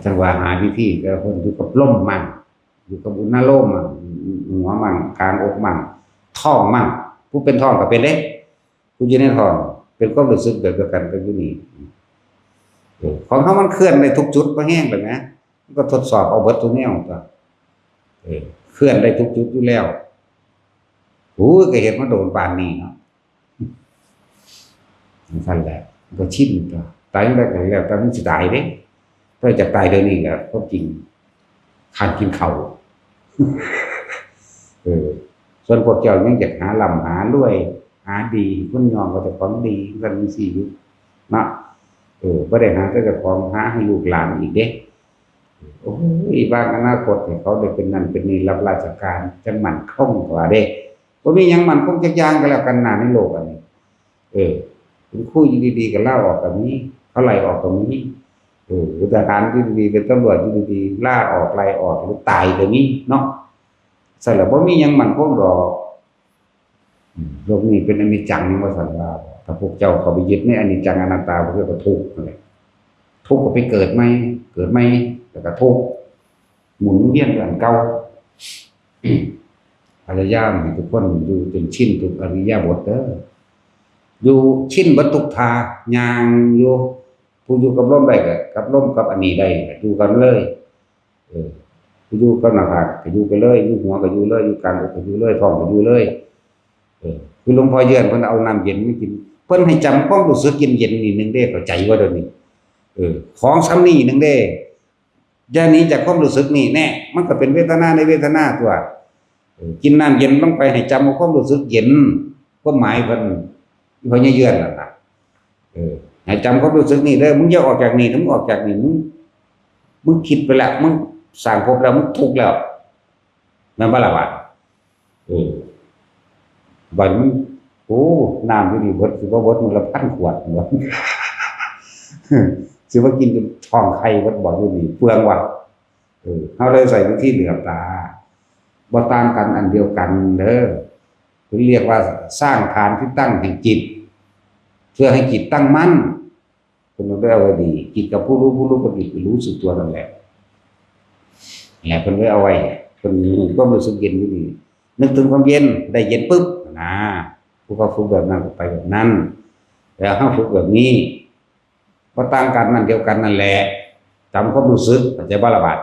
จังว่าหาวิธีก็คนอยู่กับลมมั่งอยู่กับอุณหโลมมั่งหัวมั่งกลางอกมั่งท้องมั่งผู้เป็นท้องก็เป็นเด้ผู้อยู่ในท้องเป็นความรู้สึกแบบเดียวกันก็อยู่นี่ของเขามันเคลื่อนได้ทุกจุดบ่แห้งแบบนะก็ทดสอบเอาเบิดทุกแนวตัวเคลื่อนได้ทุกจุดอยู่แล้วโอ้ยก็เห็นมันโดนปานนี้เนาะนั่นแหละก็ชินตัวตายได้ก็แล้วแต่มันสิตายเด้ถ้าจะตายเดี๋ยวนี้ก็จริง ขาดกินข้าวเออส่วนพวกเจ้ายังอยากหาลำหารวยหาดีคนยอมก็จะของดีกันมีสี่อยู่เนาะบ่ได้หาแต่เจ้าของหาให้ลูกหลานอีกเด้โอ้ยบางอนาคตให้เขาได้เป็นนั่นเป็นนี่รับราชการจังมั่นคงกว่าเด้บ่มีหยังมั่นคงจักอย่างก็แล้วกันน่ะในโลกอันนี้เป็นคู่อยู่ดีๆก็ลาออกก็มีเขาไล่ออกก็มีทหารที่ดีๆเป็นตำรวจที่ดีๆลาออกไล่ออกหรือตายก็มีเนาะใช่แล้วบ่มีหยังมั่นคงดอกโลกนี้เป็นอนิจจังว่าซั่นว่าถ้าพวกเจ้าเข้าไปยึดในอนิจจังอนัตตาพวกเจ้าก็ทุกข์นั่นแหละทุกข์ก็ไปเกิดใหม่แล้วก็ทุกข์หมุนเวียนอย่างเก่าพยายามให้ทุกคนอยู่จนชินทุกอริยบทเด้ออยู่ชินเบิดทุกทางย่างอยู่ผู้อยู่กับลมได้ก็กับลมกับอันนี้ได้ก็อยู่กันเลยผู้อยู่กับหน้าผากก็อยู่ไปเลยอยู่หัวก็อยู่เลยอยู่กลางอกก็อยู่เลยท้องก็อยู่เลยคือหลวงพ่อเยือนเพิ่นเอาน้ำเย็นมากินเพิ่นให้จำความรู้สึกเย็นๆนี่นึงเด้เข้าใจว่าเดี๋ยวนี้ของซ้ำนี่นึงเด้อย่าหนีจากความรู้สึกนี่แน่มันก็เป็นเวทนาในเวทนาตัวกินน้ำเย็นลงไปให้จำเอาความรู้สึกเย็นความหมายเพิ่นเยือนนั่นน่ะให้จำความรู้สึกนี่เด้อมึงอย่าออกจากนี่ถ้ามึงออกจากนี่มึงคิดไปแล้วมึงสร้างภพแล้วมึงทุกข์แล้วนั่นบ่ล่ะว่าบัดมันโอ้น้ำที่นี่เบิดสิบ่เบิดมื้อละ1,000 ขวดเนาะสิว่ากินจนท้องไข่เบิดบ่อยู่นี่เปลืองว่ะเฮาเลยใส่วิธีเหลือบตาบ่ต่างกันอันเดียวกันเด้อคือเรียกว่าสร้างฐานที่ตั้งแห่งจิตเพื่อให้จิตตั้งมั่นคุณได้เอาไว้ดีจิตกับผู้รู้กับจิตรู้สึกตัวนั่นแหละเพิ่นไว้เอาไว้เพิ่นก็รู้สึกเย็นอยู่นี่นึกถึงความเย็นได้เย็นปึ๊บนะผู้เขาฝึกแบบนั้นก็ไปแบบนั้นแล้วเฮาฝึกแบบนี้ก็ต่างกันนั่นเดียวกันนั่นแหละจำความรู้สึกเข้าใจบ่ล่ะบาด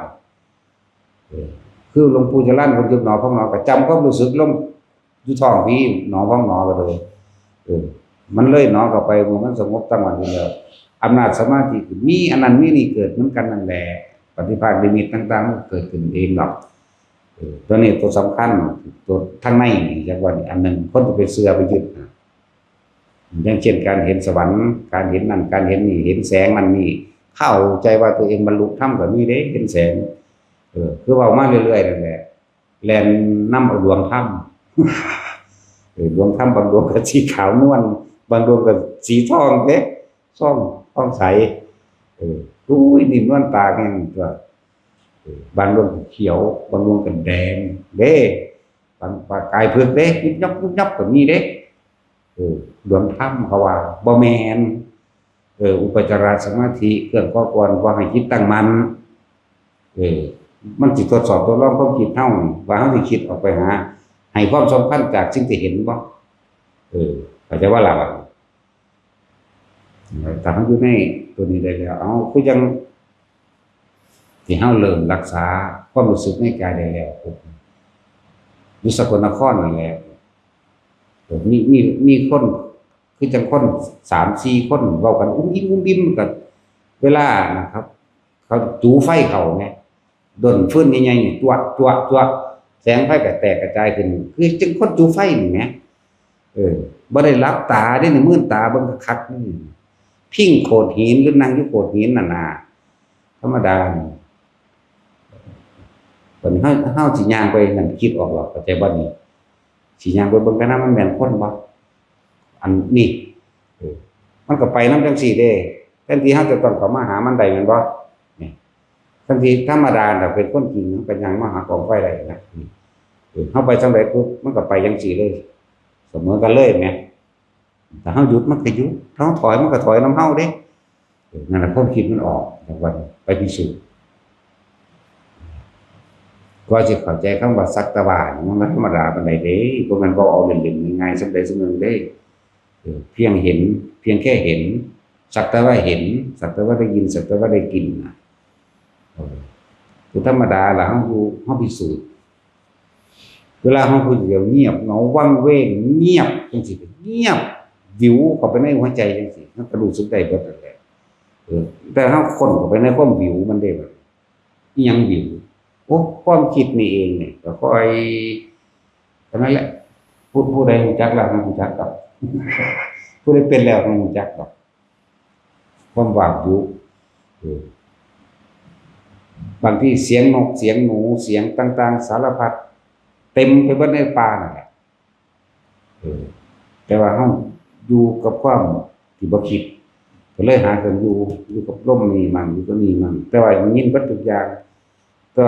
คือหลวงปู่จรัญคนยุบหนอพองหนอก็จำความรู้สึกลงอยู่ท้องพี่หนอพองหนอก็เลยมันเลยหนอเข้าไปเมื่อมันสงบตั้งวันนี้แล้วอำนาจสมาธิมีอันนั้นมีนี่เกิดเหมือนกันนั่นแหละปฏิภาคนิมิตต่างๆมันเกิดขึ้นเองหรอกตัวนี้ตัวสำคัญตัวทางในนี่จังว่าอันนึงคนจะไปเสือไปยึดอย่างเช่นการเห็นสวรรค์การเห็นนั่นการเห็นนี่เห็นแสงนั่นนี่เข้าใจว่าตัวเองบรรลุธรรมก็มีเด้เห็นแสงคือเว้ามาเรื่อยๆนั่นแหละแล่นนำเอาดวงธรรมดวงธรรมบางดวงก็สีขาวนวลบางดวงก็สีทองเด้ทองใสอุ้ยนิ่มนวลตาแง่ตัวบางดวงเขียวบางดวงก็แดงเด้บางปากายเผือกเด้ยุบยับก็มีเด้ดวงธรรมเขาว่าบ่แม่นอุปจารสมาธิเครื่องก่อกวนว่าให้จิตตั้งมั่นมันสิทดสอบตัวรองความคิดเฮาว่าเฮาสิคิดออกไปหาให้ความสำคัญจากสิ่งที่เห็นบ่เข้าใจว่าล่ะว่าถ้าเฮาอยู่ในตัวนี้ได้แล้วคือจังที่เฮาเริ่มรักษาความรู้สึกในกายได้แล้วอยู่สกลนครนั่นแหละมีคนคือจังคน 3-4 คนเว้ากันอุ้มอิ่มกันเวลานะครับเขาจูไฟเข้าไงดนฟืนใหญ่ๆจั่วแสงไฟก็แตกกระจายขึ้นคือจังคนจูไฟนี่แหมบ่ได้หลับตาได้มื้นตาเบิ่งคักๆนี่พิงโขดหินหรือนั่งอยู่โขดหินนั่นน่ะธรรมดาเพิ่นเฮาสิย่างไปนั่นคิดออกหรอกเข้าใจบ่นี่สิย่างไปเบิ่งกันนะมันแม่นคนบ่อันนี้มันก็ไปนำจังซี่เด้แทนที่เฮาจะต้องเข้ามาหามันได้แม่นบ่นี่ทันทีธรรมดาน่ะเป็นคนจริงมันก็ย่างมาหากองไฟได้นะเฮาไปจังได๋ปุ๊บมันก็ไปจังซี่เลยเสมอกันเลยแม่ถ้าเฮาหยุดมันก็หยุดเฮาถอยมันก็ถอยนำเฮาเด้นั่นน่ะความคิดมันออกจากวันไปพิสูจน์ก็สิเข้าใจคำว่าสักตะวามันธรรมดาปานใดเด้บ่แม่นบ่เอาเล่นๆง่ายๆซำใดซำนึงเด้เพียงแค่เห็นสักแต่ว่าเห็นสักแต่ว่าได้ยินสักแต่ว่าได้กลิ่นนะคือธรรมดาล่ะเฮาพิสูจน์เวลาเฮาพูดเดี๋ยวเงียบเหงาวังเวงเงียบจังซี่เงียบวิวเข้าไปในหัวใจจังซี่มันก็รู้สึกได้เบิดนั่นแหละแต่เฮาค้นเข้าไปในความวิวมันได้แบบอีหยังวิวโอ้ โอ้ความคิดนี่เองเนี่ยก็ค่อยเท่านั้นแหละผู้ใดรู้จักแล้วมันรู้จักกับผู้ใดเป็นแล้วมันรู้จักกับความว่างอยู่เออบางทีเสียงนกเสียงหนูเสียงต่างๆสารพัดเต็มไปหมดในป่านั่นแหละแต่ว่าเฮาอยู่กับความที่บ่คิดก็เลยหากันอยู่กับลมนี่มันอยู่กับนี่มันแต่ว่ามันยินเบิดทุกอย่างก็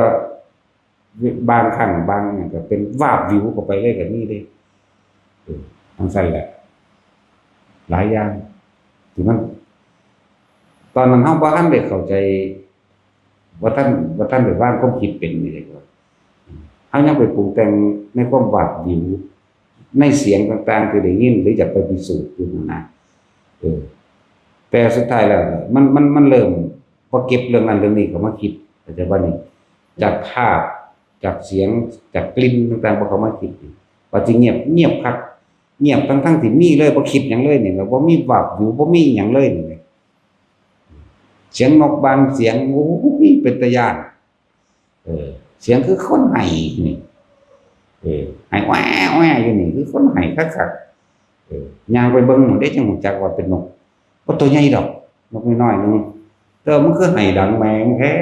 บางครั้งบางอย่างก็เป็นวาบวิวเข้าไปเลยก็มีเด้ทั้งนั้นแหละหลายอย่างที่มันตอนนั้นเฮาบ่ทันได้เข้าใจบ่ทันได้วางความคิดเป็นนี่เลยว่าเฮายังไปปรุงแต่งในความวาบวิวในเสียงต่างๆที่ได้ยินหรือจะไปพิสูจน์อยู่นะแต่สุดท้ายแล้วมันเริ่มพอเก็บเรื่องนั้นเรื่องนี้เข้ามาคิดแต่ว่านี่จากภาพจากเสียงจากกลิ่นต่างๆพอเข้ามาคิดว่าสิเงียบคักเงียบทั้งๆที่มีเลยบ่คิดหยังเลยนี่แบบบ่มีวาบวิวบ่มีหยังเลยนี่เสียงนกบางเสียงโอ้ยเป็นตาย้านเสียงคือคนไห้นี่ไห้แว่แว่อยู่นี่คือคนไห้คักๆย่างไปเบิ่งได้จังรู้จักว่าเป็นนกบ่ตัวใหญ่ดอกนกน้อยๆนึงแต่มันคือไห้ดังแมงแท้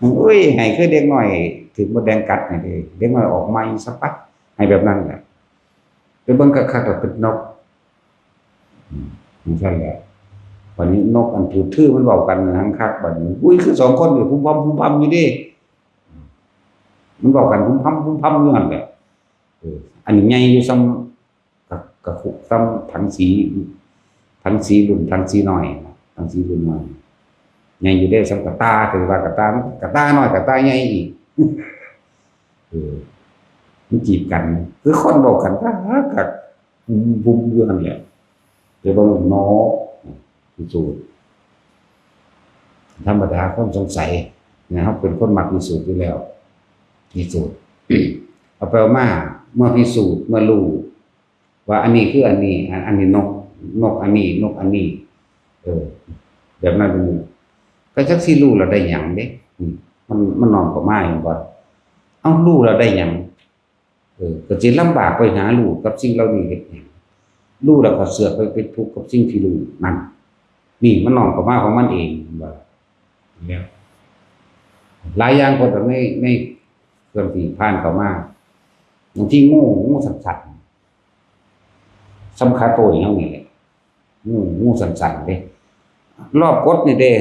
อุ้ยไห้คือเด็กน้อยถึงมดแดงกัดนี่เด้เด็กน้อยออกใหม่สักพักไห้แบบนั้นแหละไปเบิ่งคักๆก็เป็นนกนั่นซั่นแหละวันนี้นกอันถือทื่อมันเว้ากันหังคักบัดนี้อุ้ยคือ2คนอยู่พุ่มพำอยู่เด้มันเว้ากันพุ่มพำอยู่หั่นแหละอันนี้ใหญ่อยู่ซ้ำกับซ้ำถังสีรุ่นถังสีน้อยถังสีรุ่นน้อยใหญ่อยู่เด้ซ้ำกระตาถือว่ากระตาน้อยกระตาใหญ่อีกมันจีบกันคือคนเว้ากันคักบุ้มอยู่หั่นแหละแต่บ่นกพิสูจน์ธรรมดาความสงสัยนะครับเป็นคนมักพิสูจน์อยู่แล้วพิสูจน์เอาไปมาเมื่อพิสูจน์เมื่อรู้ว่าอันนี้คืออันนี้อันนี้นกอันนี้นกอันนี้แบบนั้นเป็นก็จักสิรู้แล้วได้หยังเด้มันนอนก็มาอย่างว่าเอ้ารู้แล้วได้หยังก็สิลำบากไปหารู้กับสิ่งเหล่านี้เฮ็ดหยังรู้แล้วก็เสือกไปเป็นทุกข์กับสิ่งที่รู้นั่นนี่มันนอนกับมาของมันเองว่าแล้วหลายอย่างคนไม่เรื่องที่ผ่านเข้ามาบางทีงูสัตว์สำคัญตัวอย่างนี้แหละงูสัตว์เด้รอบกดนี่เด้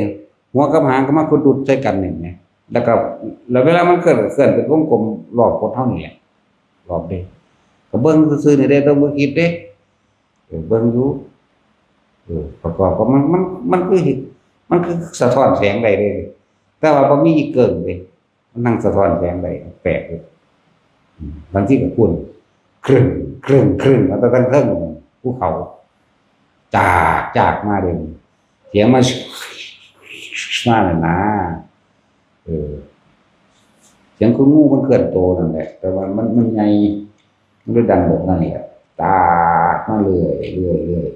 หัวกับหางก็มาคุดดุดใส่กันนี่แหมแล้วเวลามันเคลื่อนเป็นวงกลมรอบกดเท่านี้แหละรอบเด้ก็เบิ่งซื่อๆนี่เด้ต้องบ่คิดเด้เบิ่งอยู่ประกอบกับมันคือสะท้อนแสงได้เลยแต่ว่าบ่มีเกิงเลยมันนั่งสะท้อนแสงได้แปลกเลยบางทีก็คุณครึ่งแล้วก็ตั้งเทิงภูเขาจากมาเด้เสียงมาเลยนะเสียงคืองูมันเคลื่อนตัวนั่นแหละแต่ว่ามันใหญ่มันได้ดังแบบนั้นแหละมาเรื่อย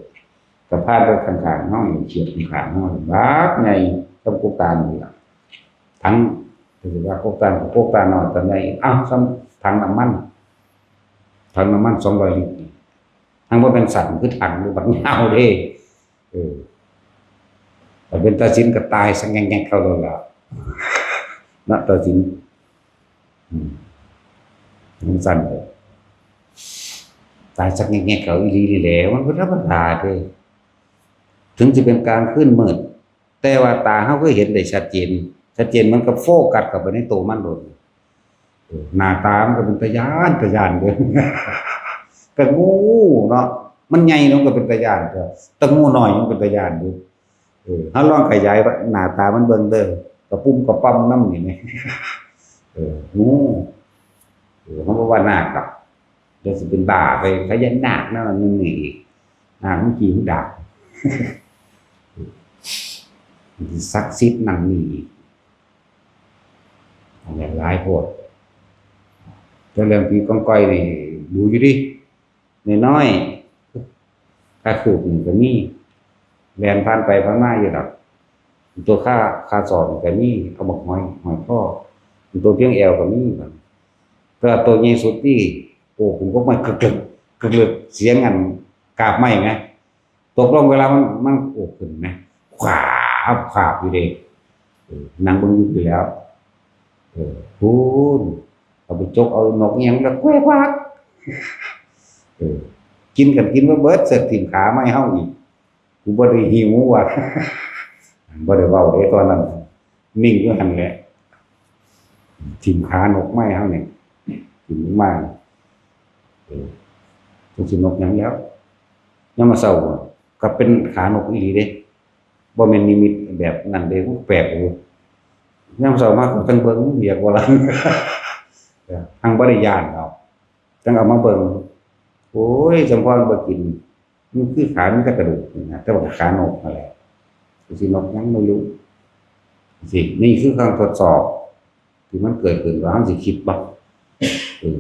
กระพาดไปข้างๆห้องเฉียดข้างๆห้องบักไงกับกุกตานี่ล่ะทั้งถือว่ากุกตาน้อยตอนใหญ่อ้าวซ้ำถังน้ำมัน200 ลิตรทั้งบ่เป็นสั่นคือถังหรือบักยาวเด้แต่เป็นตาสินก็ตายสังแงกเข้าแล้วล่ะณตาสินมันสั่นเลยตายสักแง่ๆเขาอีหลีนี่แหละมันก็ธรรมดาเด้ถึงจะเป็นกลางคืนมืดแต่ว่าตาเฮาก็เห็นได้ชัดเจนมันก็โฟกัสเข้าไปในตัวมันโดดหน้าตามันก็เป็นตาย้านเด้อก็งูเนาะมันใหญ่เนาะก็เป็นตาย้านเด้อแต่งูน้อยมันเป็นตาย้านอยู่เฮาลองขยายว่าหน้าตามันเบิ่งเด้อกระปุ้มกระปั๊มนำนี่แหมงูเฮาบ่ว่านาคดอกเดี๋ยวสิเป็นบ้าไปขยันหนักนั่นนี่อีกหนักมันกี่ดาบซักซิดนั่งนี่อีกอะไรหลายโพดแต่เรื่องปีกองก้อยนี่ดูอยู่ดิน้อยๆถ้าคืบนี่ก็มีแล่นผ่านไปผ่านมาอยู่ดอก ตัวค่าสอบก็มีเอาบักหอยพ่อตัวเพียงแอวก็มีบัดแต่ตัวใหญ่สุดนี่โอ้ผมก็มันกึกเสียงอันกาบไม้ไงตกลงเวลามันโอ้ขึ้นไหมขวาบอยู่เด้นั่งเบิ่งอยู่แล้วพูนเอาไปจกเอานกเอียงแล้วแควกวักกินว่าเบิดเสร็จถิ่มขาไม่เฮาอีกกูบ่ได้หิวว่ะบ่ได้เว้าเด้ตอนนั้นนิ่งอยู่หั่นแหละถิ่มขานกไม้เฮานี่ถิ่มมาจังสินกหยังแล้วยามมาเช้าก็เป็นขานกอีหลีเด้บ่แม่นนิมิตแบบนั้นเด้แปลกอยู่ยามเช้ามาก็จังเบิ่งเรียกว่าล่ะทางบ่ได้ย้านดอกจังเอามาเบิ่งโอ้ยจำพรบ่กินมันคือขามันก็กระดูกนะแต่ว่าขานกนั่นแหละสินกยังไม่รู้สินี่คือการทดสอบที่มันเกิดขึ้นว่าเฮาสิคิดบ่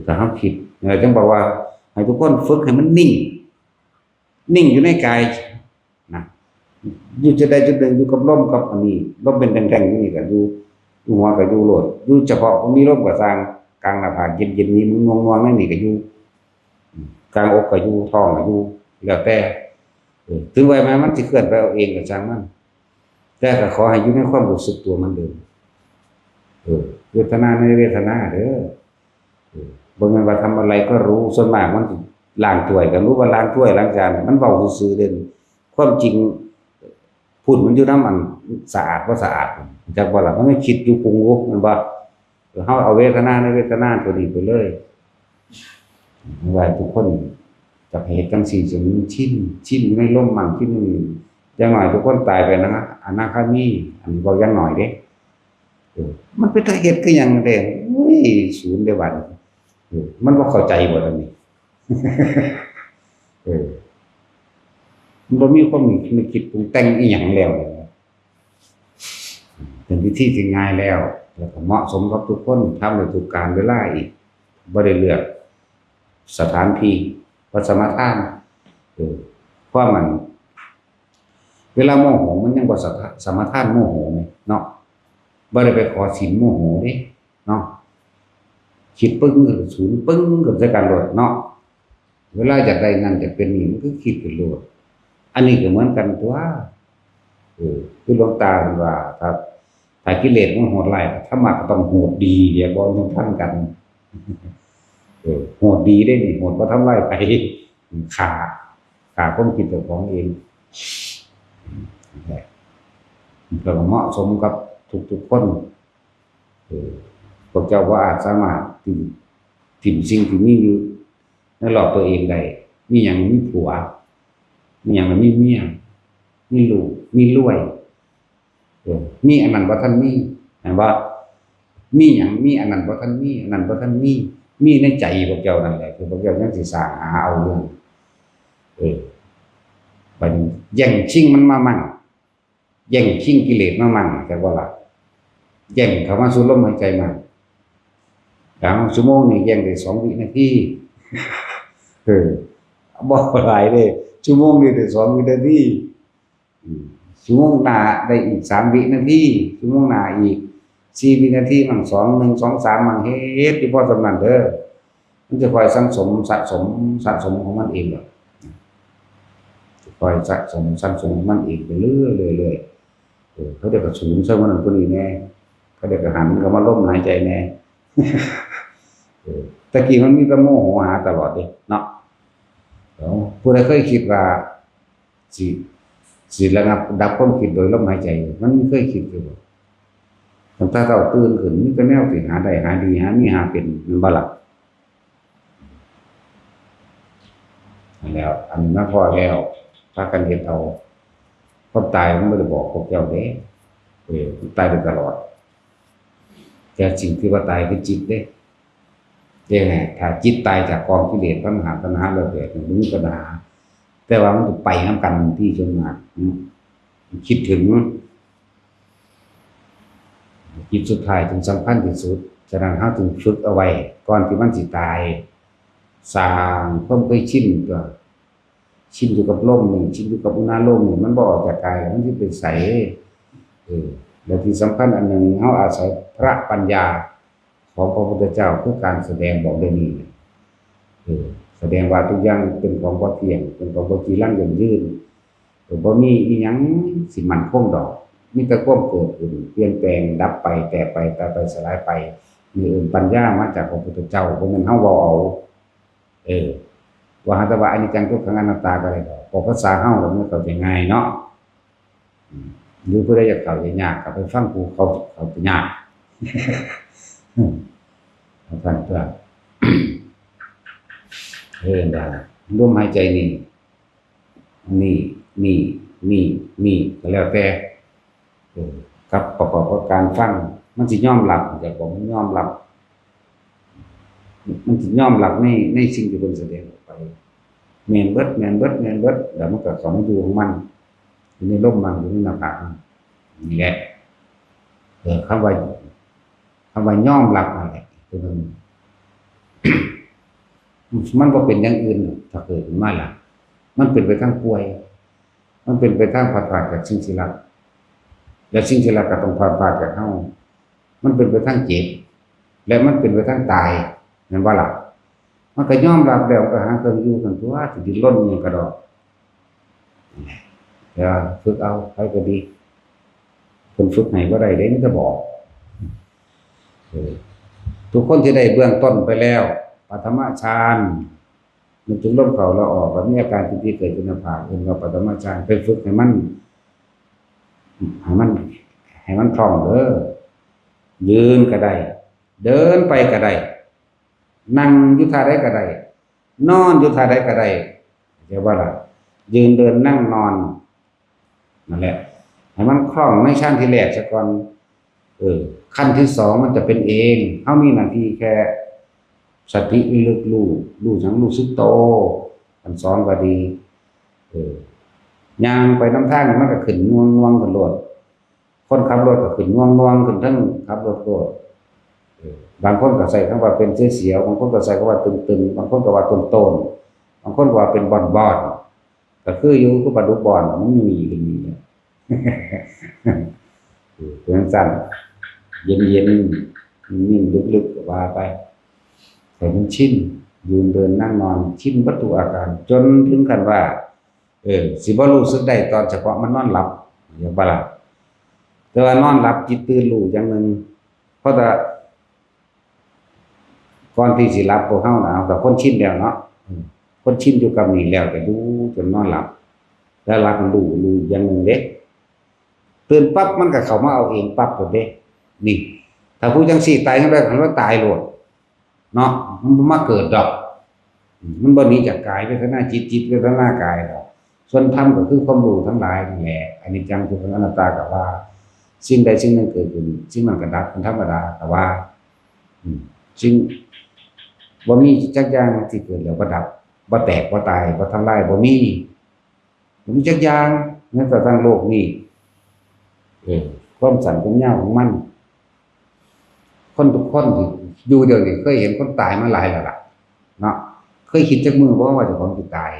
ถ้าเฮาคิดจังบอกว่าให้ทุกคนฝึกให้มันนิ่งอยู่ในกายนะอยู่จุดใดจุดหนึ่งอยู่กับลมกับอันนี้ลมเป็นแท่งๆอยู่นี่ก็อยู่หัวก็อยู่โลดอยู่เฉพาะมีลมก็สร้างกลางหน้าผากเย็นๆนี้มันง่วงๆนั่นนี่ก็อยู่กลางอกก็อยู่ท้องก็อยู่แล้วแต่ถึงไว้มามันสิเคลื่อนไปเอาเองก็ช่างมันแต่ก็ขอให้อยู่ในความรู้สึกตัวมันเดิมเวทนาในเวทนาเด้อบ่แม่นว่าทำอะไรก็รู้ส่วนมากมันล้างถ้วยก็รู้ว่าล้างถ้วยล้างจานมันเว้าซื่อๆเด่นความจริงพูดมันอยู่นำมันสะอาดบ่สะอาดจักบ่ล่ะมันไม่คิดอยู่ปรุงอยู่มันบ่เฮาเอาเวทนาในเวทนาตัวนี้ไปเลยว่าทุกคนจะเหตุจังซี่จนชินในลมมั่งชินนี่อย่างน้อยทุกคนตายไปนะอนาคามีอันนี้บ่อย่างน้อยเด้มันเป็นเหตุคือหยังเด้อุ้ยศูนย์เด้บัดมันบ่เข้าใจบ่ล่ะนี่มันบ่มีความคิดปรุงแต่งอีหยังแล้วเป็นวิธีที่ง่ายแล้วก็เหมาะสมกับทุกคนทำได้ทุกกาลเวลาอีกบ่ได้เลือกสถานที่วัดสมทานเพราะมันเวลาโมโหมันยังบ่สมทานโมโหเนาะบ่ได้ไปขอศีลโมโหเด้เนาะคิดปึ้งก็ศูนย์ปึ้งก็ใส่กันโลดเนาะเวลาอยากได้นั่นจะเป็นนี่มันก็คิดขึ้นโลดอันนี้ก็เหมือนกันตัวคือหลวงตาเพิ่นว่าถ้ากิเลสมันโหดร้ายธรรมะก็ต้องโหดดีเดี๋ยวบ่ต้องทันกันโหดดีได้นี่โหดบ่ทำลายไปฆ่าความคิดเจ้าของเองก็เหมาะสมกับทุกคนพวกเจ้าว่าอาจสามารถถิ่มสิ่งที่มีอยู่ในรอบตัวเองได้มีหยังมีผัวมีหยังมีเมียมีลูกมีรวยมีอันนั้นบ่ทันมีเห็นบ่มีหยังมีอันนั้นบ่ทันมีอันนั้นบ่ทันมีในใจพวกเจ้านั่นแหละคือพวกเจ้ายังสิสร้างหาเอาเรื่องบัดนี้แย่งชิงมันมามั่งแย่งชิงกิเลสมามั่งแต่ว่าล่ะแย่งเข้ามาสู่ลมหายใจมั่ง3 ชั่วโมงนี่แย่งได้2 วินาทีบ่หลายเด้ชั่วโมงนี้ได้2 วินาทีชั่วโมงหน้าได้อีก3 วินาทีชั่วโมงหน้าอีก4 วินาทีมั่ง2 1 2 3มั่งเฮ็ดที่พอสำนั้นเด้อมันจะค่อยสะสมของมันเองดอกคอยสะสมมันเองไปเรื่อยๆเขาเรียกว่าศูนย์ซะมันตัวนี้แน่เขาเรียกว่าหันเข้ามาลมหายใจแน่ตะกี้มันมีแต่โมโหหาตลอดเด้เนาะผู้ใดเคยคิดว่าสิระงับดับความคิดโดยลมหายใจมันไม่เคยคิดเลยตั้งแต่เราตื่นขึ้นมีแต่แนวสิหาได้หาดีหามีหาเป็นมันบ่ล่ะแล้วอันนี้มาพอแล้วพากันเฮ็ดเอาความตายมันบ่ได้บอกพวกเจ้าเด้มันตายได้ตลอดแต่สิ่งที่ว่าตายคือจิตเด้ไงถ้าจิตตายจากกองกิเลสปัญหาแล้วแบบนี้มันมีปัญหาแต่ว่ามันต้องไปนำกันที่จนมากคิดถึงจิตสุดท้ายถึงสำคัญที่สุดฉะนั้นเฮาจึงฝึกเอาไว้ก่อนที่มันสิตายสร้างความเคยชินตัวชินอยู่กับลมนี่ชินอยู่กับอุณหภูมินี่มันบ่ออกจากกายมันสิไปไส และที่สำคัญอันหนึ่งเฮาอาศัยพระปัญญาของพระพุทธเจ้าคือการแสดงบอกได้นี้แสดงว่าทุกอย่างเป็นของบ่เที่ยงเป็นของบ่จีรังยั่งยืนบ่มีอีหยังสิมั่นคงดอกมีแต่ความเกิดขึ้นเปลี่ยนแปลงดับไปแตกไปตายไปสลายไปนี่ปัญญามาจากพระพุทธเจ้าบ่แม่นเฮาเว้าเอาว่าหาแต่ว่าอนิจจังทุกขังอนัตตาก็ได้ดอกพอภาษาเฮาแล้วมันเข้าใจง่ายเนาะหรือผู้ใดอยากเข้าใจยากก็ไปฟังผู้เขาใจยากฟังเพื่อได้ลมหายใจนี่ก็แล้วแต่ครับประกอบกับการฟังมันสิยอมรับแต่ผมยอมรับมันสิยอมรับในสิ่งที่เพิ่นแสดงออกไปแม่นเบิดแล้วมันก็เข้ามาอยู่ของมันอยู่ในลมมันอยู่ในหน้าผากนี่แหละคำว่ายอมรับนั่นแหละคือมันบ่เป็นอย่างอื่นถ้าเกิดขึ้นมาล่ะมันเป็นไปทางป่วยมันเป็นไปทางผาดจากสิ่งที่รักและสิ่งที่รักก็ต้องผาดจากเฮามันเป็นไปทางเจ็บและมันเป็นไปทางตายนั่นว่าล่ะมันก็ยอมรับแล้วก็หาเครื่องอยู่กันตัวสิดิ้นรนหยังก็ดอกอย่าฝึกเอาไปก็ดีเพิ่นฝึกให้บ่ได้เด้มันก็บอกทุกคนที่ได้เบื้องต้นไปแล้วปฐมฌานมันถึงลมเข้าแล้วออกแล้วมีอาการที่เกิดขึ้นในภาคเพิ่นว่าปฐมฌานไปฝึกให้มันคล่องยืนก็ได้เดินไปก็ได้นั่งอยู่ท่าใดก็ได้นอนอยู่ท่าใดก็ได้เรียกว่าล่ะยืนเดินนั่งนอนนั่นแหละให้มันคล่องในชั้นที่แรกซะก่อนขั้นที่สองมันจะเป็นเองเฮามีหน้าที่แค่สติระลึกรู้จังรู้สึกโตอันสอนก็ดีย่างไปนำทางมันก็ขึ้นง่วงกันโลดคนขับรถก็ขึ้นง่วงขึ้นทั้งขับรถโลดบางคนก็ใส่คำว่าเป็นเสียวบางคนก็ใส่คำว่าตึงบางคนก็ว่าต้นบางคนก็ว่าเป็นบอนก็คืออยู่คือบรรลุบอนมันมีกันนี่เนี่ยเป็นสั้นเย็นนิ่งลึกๆว่าไปแต่มันชินยืนเดินนั่งนอนชินวัตถุอาการจนถึงขั้นว่าสิบ่รู้สึกได้ตอนเฉพาะมันนอนหลับอย่างบ่ล่ะแต่ว่านอนหลับจิตตื่นรู้อย่างนึงเพราะแต่ก่อนที่สิหลับพวกเฮาน่ะแต่คนชินแล้วเนาะคนชินอยู่กับนี่แล้วก็ดูจนนอนหลับแล้วหลับมันรู้อย่างนึงเด้ตื่นปั๊บมันก็เข้ามาเอาเองปั๊บโลดเด้นี่ถ้าผู้จังซี่ตายจังได๋คันว่าตายโลดเนาะมันบ่มาเกิดดอกมันบ่หนีจากกายเวทนาจิตเวทนากายดอกส่วนธรรมก็คือความรู้ทั้งหลายนั่นแหละอนิจจังทุกขังอนัตตาก็ว่าสิ่งใดสิ่งหนึ่งเกิดขึ้นสิ่งนั้นก็ดับเป็นธรรมดาก็ว่าสิ่งบ่มีจักอย่างที่เกิดแล้วบ่ดับบ่แตกบ่ตายบ่ทำลายบ่มีจักอย่างในทั้งโลกนี้ความสั้นความยาวของมันคนทุกคนที่อยู่เดี๋ยวนี้เคยเห็นคนตายมาหลายแล้วล่ะเนาะเคยคิดจักมื้อบ่ว่าเจ้าของสิตาย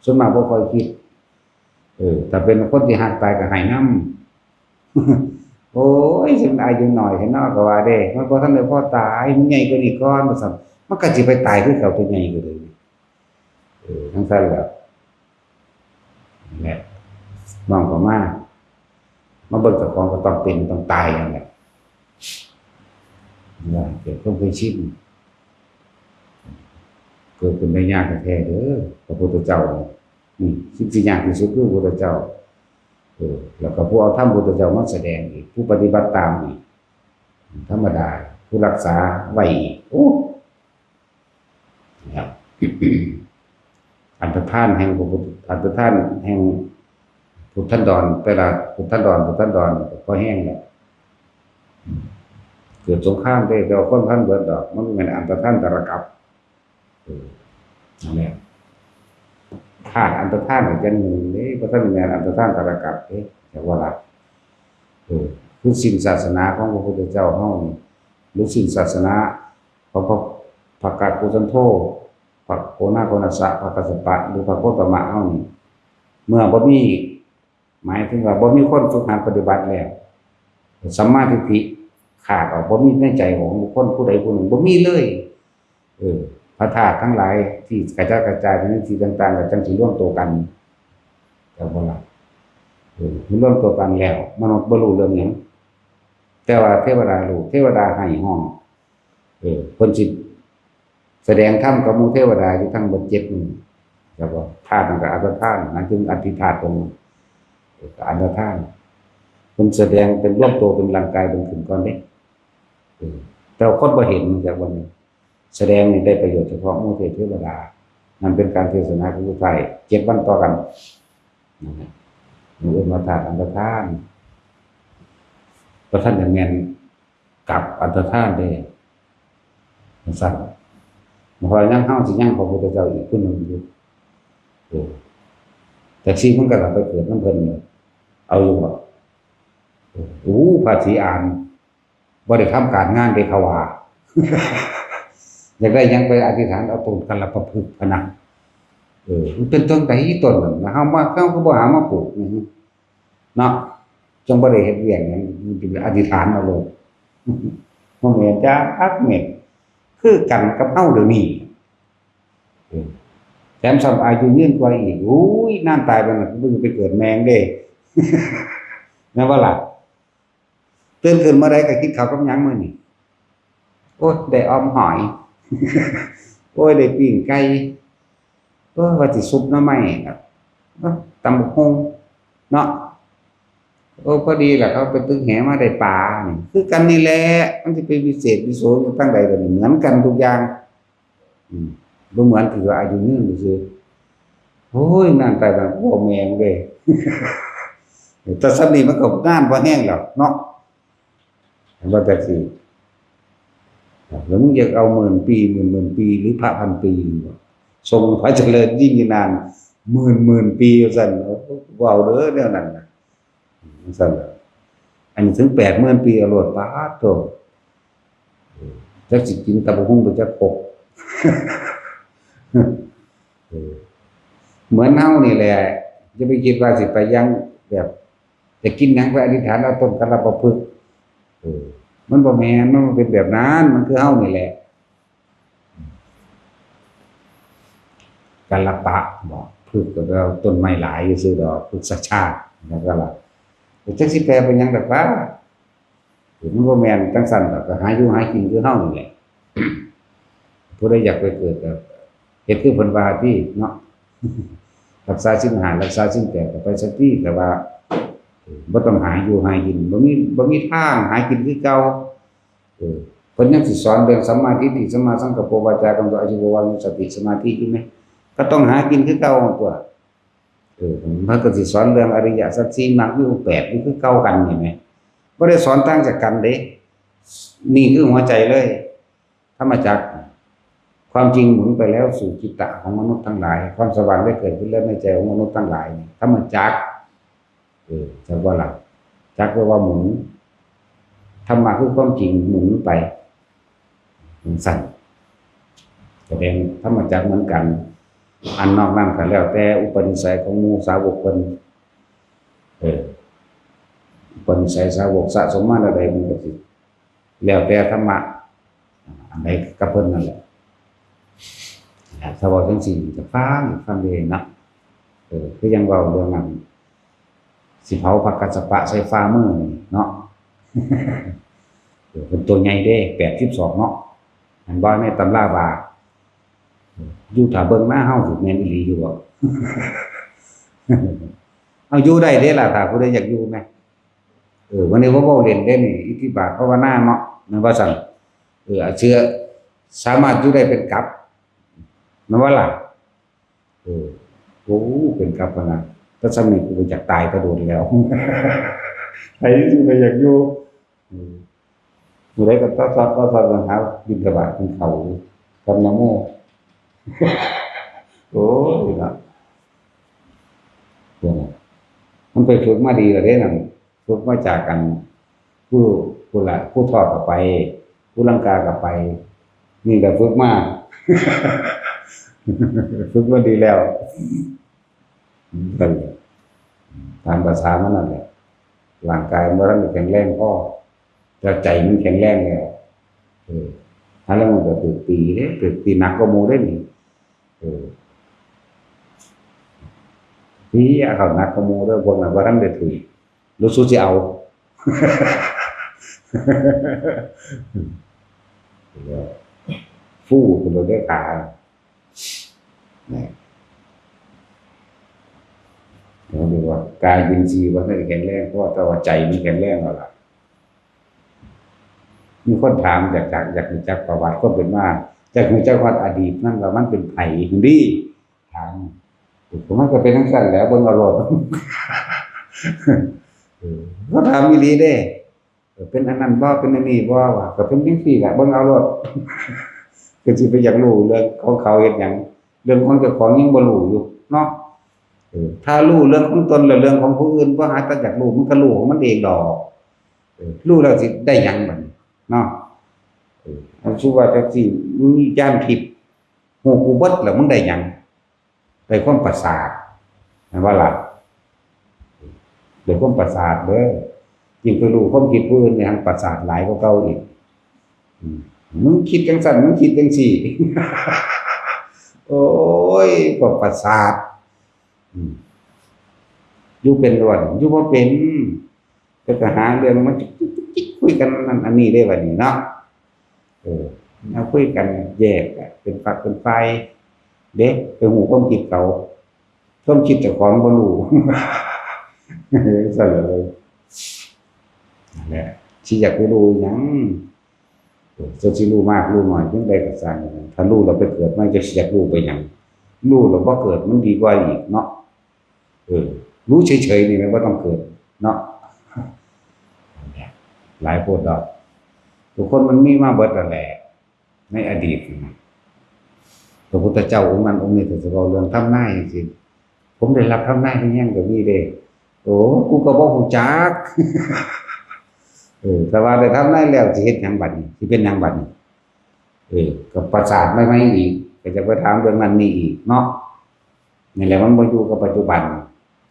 ส่วนมากบ่ค่อยคิดถ้าเป็นคนที่หักตายก็ให้นำโอ้ยฉันอายุน้อยเห็นเนาะก็ว่าเด้มันบ่ทันได้พอตายมันใหญ่กว่านี้ก่อนว่าซั่นมันก็สิไปตายคือเขาตัวใหญ่ก็เลยทั้งซั่นแหละแหละมองเข้ามาเบิ่งเจ้าของก็ต้องเป็นต้องตายนั่นแหละว่าเกิดความเคยชินเกิดเป็นได้ยากแท้เด้อพระพุทธเจ้านี่สิ่งที่ยากที่สุดคือพระพุทธเจ้าแล้วก็ผู้เอาธรรมพระพุทธเจ้ามาแสดงอีกผู้ปฏิบัติตามอีกธรรมดาผู้รักษาไว้อีกโอ้ครับ อันตรธานแห่งพระพุทธอันตรธานแห่งพุทธันดรเวลาพุทธันดรก็แห้งแล้วเกิดสงครามได้เราคนท่านเบิดดอกมันเป็นอันตรธานตรกับนั่นแหละขาดอันตรธานอีกอย่างหนึ่งนี่เพราะท่านเป็นอันตรธานตรกับแต่ว่าละคือสิ่งศาสนาของพระพุทธเจ้าเฮานี่หรือสิ่งศาสนาของพระภกกุสันโธพระโกนาโกนัสสะพระกัสสปะหรือพระโคตมะเฮานี่เมื่อบ่มี หมายถึงว่าบ่มีคนฝึกหัดปฏิบัติแล้วสัมมาทิฏฐิขาดออกบ่มีในใจของบุคคลผู้ใดผู้หนึ่งบ่มีเลยพระธาตุทั้งหลายที่กระจายเป็นที่ต่างๆก็จังสิรวมตัวกันจังบ่ล่ะมันรวมตัวกันแล้วมนุษย์บ่รู้เรื่องหยังแต่ว่าเทวดารู้เทวดาให้ห้องเพิ่นสิแสดงธรรมกับหมู่เทวดาอยู่ทั้งหมด7หมู่แล้วก็ธาตุกับอัตธาตุนั่นถึงอธิธาตุของอัตธาตุเพิ่นแสดงเป็นรวมตัวเป็นร่างกายเป็นขึ้นก่อนเด้แต่คนบ่เห็นจากวันนี้แสดงนี่ได้ประโยชน์เฉพาะหมู่เทวดานั่นเป็นการเทศนาของผู้ไทย7วันต่อกันนะครับหมู่มาธาตุอัตธาตุพระท่านอย่างแม่นกับอัตธาตุเด้สั่นพอยังเฮาสิยังพระพุทธเจ้าอีกผู้หนึ่งอยู่แต่สิมันก็ไปเกิดนำเพิ่นเอาอยู่บ่ภาษีอ่านบ่ได้ทำการงานได้เขาว่าอยากได้ยังไปอธิษฐานเอาต้นกัลปะพฤกษ์พะนะมันเป็นต้นใดต้นนั้นเฮาก็บ่หามาปลูกเนาะจังบ่ได้เฮ็ดเวียกหยังมันสิอธิษฐานเอาโลดบ่แม่นจ้าอักเม็ดคือกันกับเฮาเดี๋ยวนี้แถมซ้ำอายุยืนกว่าอีกน้ำตายไปน่ะมึงไปเกิดแมงเด้แม่นบ่ล่ะตื่นขึ้นมาได้ก็คิดข้าวกับหยังมื้อนี้โอ๊ยได้ออมหอยโอ้ยได้ปิ้งไก่ว่าสิซุปหน่อไม้ตำบักหุ่งเนาะพอดีแหละเขาไปตึกแหมาได้ปลานี่คือกันนี่แหละมันสิเป็นพิเศษวิโสอยู่ตั้งใดก็เหมือนกันทุกอย่างบ่เหมือนที่ว่าอายุยืนซื่อโอ้ยนั่นตายแบบบ่แม่งเด้แต่ซับนี้มันก็งานบ่แห้งแล้วเนาะว่าแต่สิแล้วมึงอยากเอา10,000 ปีหมื่นปีหรือพระพันปีทรงพระเจริญยิ่งนานหมื่นปีซั่นเว้าเด้อแนวนั้นน่ะซั่นอันนี้ถึง80,000 ปีเอาโลดปาดโตจักสิกินตะบะหุ่งบ่จักปกเหมือนเฮานี่แหละจะไปคิดว่าสิไปยังแบบจะกินหยังไปอธิษฐานเอาต้นกัลปะพฤกษ์มันบ่แม่นมันเป็นแบบนั้นมันคือเฮานี่แหละกัลปะบ่พฤกษ์ก็แล้วต้นไม้หลายซื่อดอกพฤกษชาติแล้วก็ล่ะจักสิแปลเป็นหยังดอกว่ามันบ่แม่นจังซั่นดอกก็หาอยู่หากินคือเฮานี่แหละผู้ใดอยากไปเกิดก็เฮ็ดคือเพิ่นว่าที่เนาะรักษาศีล5รักษาศีล8ก็ไปสักทีแต่ว่าบ่ต้องหาอยู่หากินบ่มีทางหากินคือเก่าเพิ่นยังสิสอนเรื่องสัมมาทิฏฐิสัมมาสังกัปปะวาจากัมโตอาชีวะวานุสติสมาธิอยู่ไหมก็ต้องหากินคือเก่าตัวมันก็สิสอนเรื่องอริยสัจ4มรรคมีองค์8นี่คือเก่ากันเห็นมั้ยบ่ได้สอนต่างจากกันเด้นี่คือหัวใจเลยธรรมจักรความจริงหมุนไปแล้วสู่จิตตะของมนุษย์ทั้งหลายความสว่างได้เกิดขึ้นแล้วในใจของมนุษย์ทั้งหลายธรรมจักรจักว่าล่ะจักแปลว่าหมุนธรรมะคือความจริงหมุนไปมันสั่นแสดงธรรมจักรเหมือนกันอันนอกนั้นก็แล้วแต่อุปนิสัยของหมู่สาวกเพิ่นอุปนิสัยสาวกสะสมมาแล้วใดมันก็สิแล้วแต่ธรรมะอันใดก็เพิ่นนั่นแหละถ้าบอกจังซี่จะฟังเองนะคือยังเว้าเรื่องนั้นสิเผาผักกัสสปะใส่ฟ้ามือเนาะเป็นตัวใหญ่เด้82เนาะอันบ่ในตำราว่าอยู่ถ้าเบิ่งมาเฮาสิแม่นอีหลีอยู่บ่เอาอยู่ได้เด้ล่ะถ้าผู้ใดอยากอยู่แม่วันนี้ว่าเว้าเล่นเด้นี่อิทธิบาทภาวนาเนาะมันว่าซั่นเชื่อสามารถอยู่ได้เป็นกับมันว่าล่ะโอ้เป็นกับพะนะถ้าสำนึกกูอยากตายก็โดนแล้วใครที่ไม่อยากอยู่ผู้ใดก็ต้องหาบิณฑบาตกินข้าวกับนะโมโอ้ยนะมันไปฝึกมาดีแล้วเด้นั่นฝึกมาจากกันผู้ทอดก็ไปผู้ลังกาก็ไปนี่ก็ฝึกมาฝึกมาดีแล้ว ตามภาษามันนั่นแหละร่างกายมันแข็งแรงพอแต่ใจมันแข็งแรงแล้วถ้าแล้วมันก็ถูกตีเด้ถูกตีหนักก็โมได้นี่พี่เขาหนักก็โมได้พวกนั้นว่าท่านได้ถือรู้สึกจะเอาฟู่ตัวได้ขาเนี่ยเราเรียกว่ากายยินทรีย์ว่าท่านแข็งแรงเพราะแต่ว่าใจมันแข็งแรงแล้วล่ะมีคนถามอยากรู้จักประวัติก็เป็นว่าจากรู้จักว่าอดีตนั่นว่ามันเป็นไผ่ดีถามผมมันก็เป็นทั้งสั้นแล้วเบิ่งอารมณ์ก็ถามอีหลีเด้เป็นอันนั้นบ่เป็นอันนี้บ่ว่าก็เป็นจังซี่แหละเบิ่งเอาโลดคือสิไปอยากรู้เรื่องของเขาเฮ็ดหยังเรื่องของเจ้าของยังบ่รู้อยู่เนาะถ้ารู้เรื่องของตนแล้วเรื่องของผู้อื่นบ่หาแต่อยากรู้มันก็รู้ของมันเองดอกรู้แล้วสิได้หยังบัดเนาะเอาชื่อว่าจังซี่มึงมีญาณทิพย์ฮู้กูเบิดแล้วมึงได้หยังได้ความประสาทนั่นว่าล่ะได้ความประสาทเด้อยิ่งไปรู้ความคิดผู้อื่นเนี่ยทางประสาทหลายกว่าเก่าอีกมึงคิดจังซั่นมึงคิดจังซี่โอ้ยก็ประสาทอยู่เป็นรวดอยู่บ่เป็นก็หาเรื่องมันคุยกันนั่นอันนี้ได้บัดนี้เนาะเอาคุยกันแยกเป็นฝักเป็นไฟเด็กไปหูความคิดเขาความคิดเจ้าของบ่รู้สั่นเลยนั่นแหละสิอยากไปรู้หยังจะสิรู้มากรู้น้อยจังได๋ก็สร้างถ้ารู้แล้วไปเกิดมันจะสิอยากรู้ไปหยังรู้แล้วบ่เกิดมันดีกว่าอีกเนาะรู้เฉยๆนี่มันบ่ต้องเกิดเนาะหลายโพดดอกทุกคนมันมีมาเบิดนั่นแหละในอดีตพระพุทธเจ้าองค์นั้นองค์นี้ถ้าสิเว้าเรื่องทำนายจังซี่ผมได้รับทำนายยังก็มีเด้โอ้กูก็บ่ฮู้จักแต่ว่าได้ทำนายแล้วสิเฮ็ดหยังบัดนี้สิเป็นหยังบัดนี้ก็ประสาทไม่อีกก็จะไปถามเรื่องนั้นนี่อีกเนาะนี่แหละมันบ่อยู่กับปัจจุบัน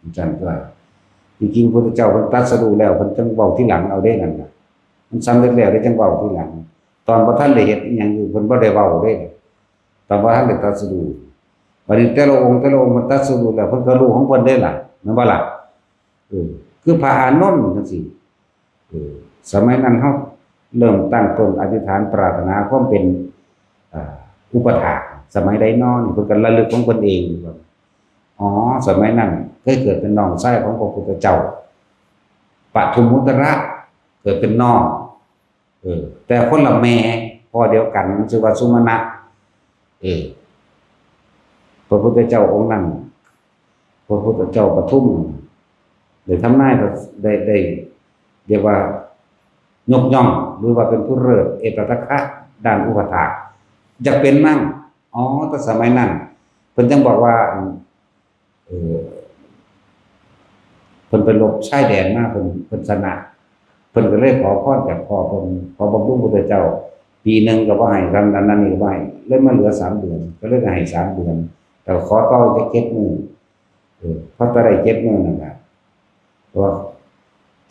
จังซั่นจริงๆพระพุทธเจ้าเพิ่นตรัสรู้แล้วเพิ่นจังเว้าทีหลังเอาเด้นั่นน่ะมันสำเร็จแล้วได้จังเว้าทีหลังตอนบ่ทันได้เฮ็ดอีหยังอยู่เพิ่นบ่ได้เว้าเด้ตอนบ่ทันได้ตรัสรู้วันนี้แต่ละองค์มันตรัสรู้แล้วเพิ่นก็รู้ของเพิ่นได้ล่ะแม่นบ่ล่ะคือพระอานนท์จังซี่สมัยนั้นเฮาเริ่มตั้งต้นอธิษฐานปรารถนาความเป็นอุปถากสมัยใดน้อนี่เพิ่นก็ระลึกของเพิ่นเองว่าอ๋อสมัยนั้นเคยเกิดเป็นน้องชายของพระพุทธเจ้าปทุมมุตระเกิดเป็นน้องแต่คนละแม่พ่อเดียวกันชื่อว่าสุมาณะพระพุทธเจ้าองค์นั้นพระพุทธเจ้าปทุมได้ทำนายได้เรียกว่ายกย่องหรือว่าเป็นผู้เลิศเอตทัคคะด้านอุปถากจะเป็นมั่งอ๋อแต่สมัยนั้นเพิ่นจังบอกว่าเพิ่นไปลบชายแดนมาเพิ่นชนะเพิ่นก็เลยขอพรจากพ่อเพิ่นขอบำรุงพระพุทธเจ้าปีนึงก็บ่ให้นั้นนี่ก็บ่ให้เลยมาเหลือ3เดือนก็เลยให้3เดือนแต่ขอต่อจะ7มื้อพอต่อได้7มื้อนั่นล่ะตัว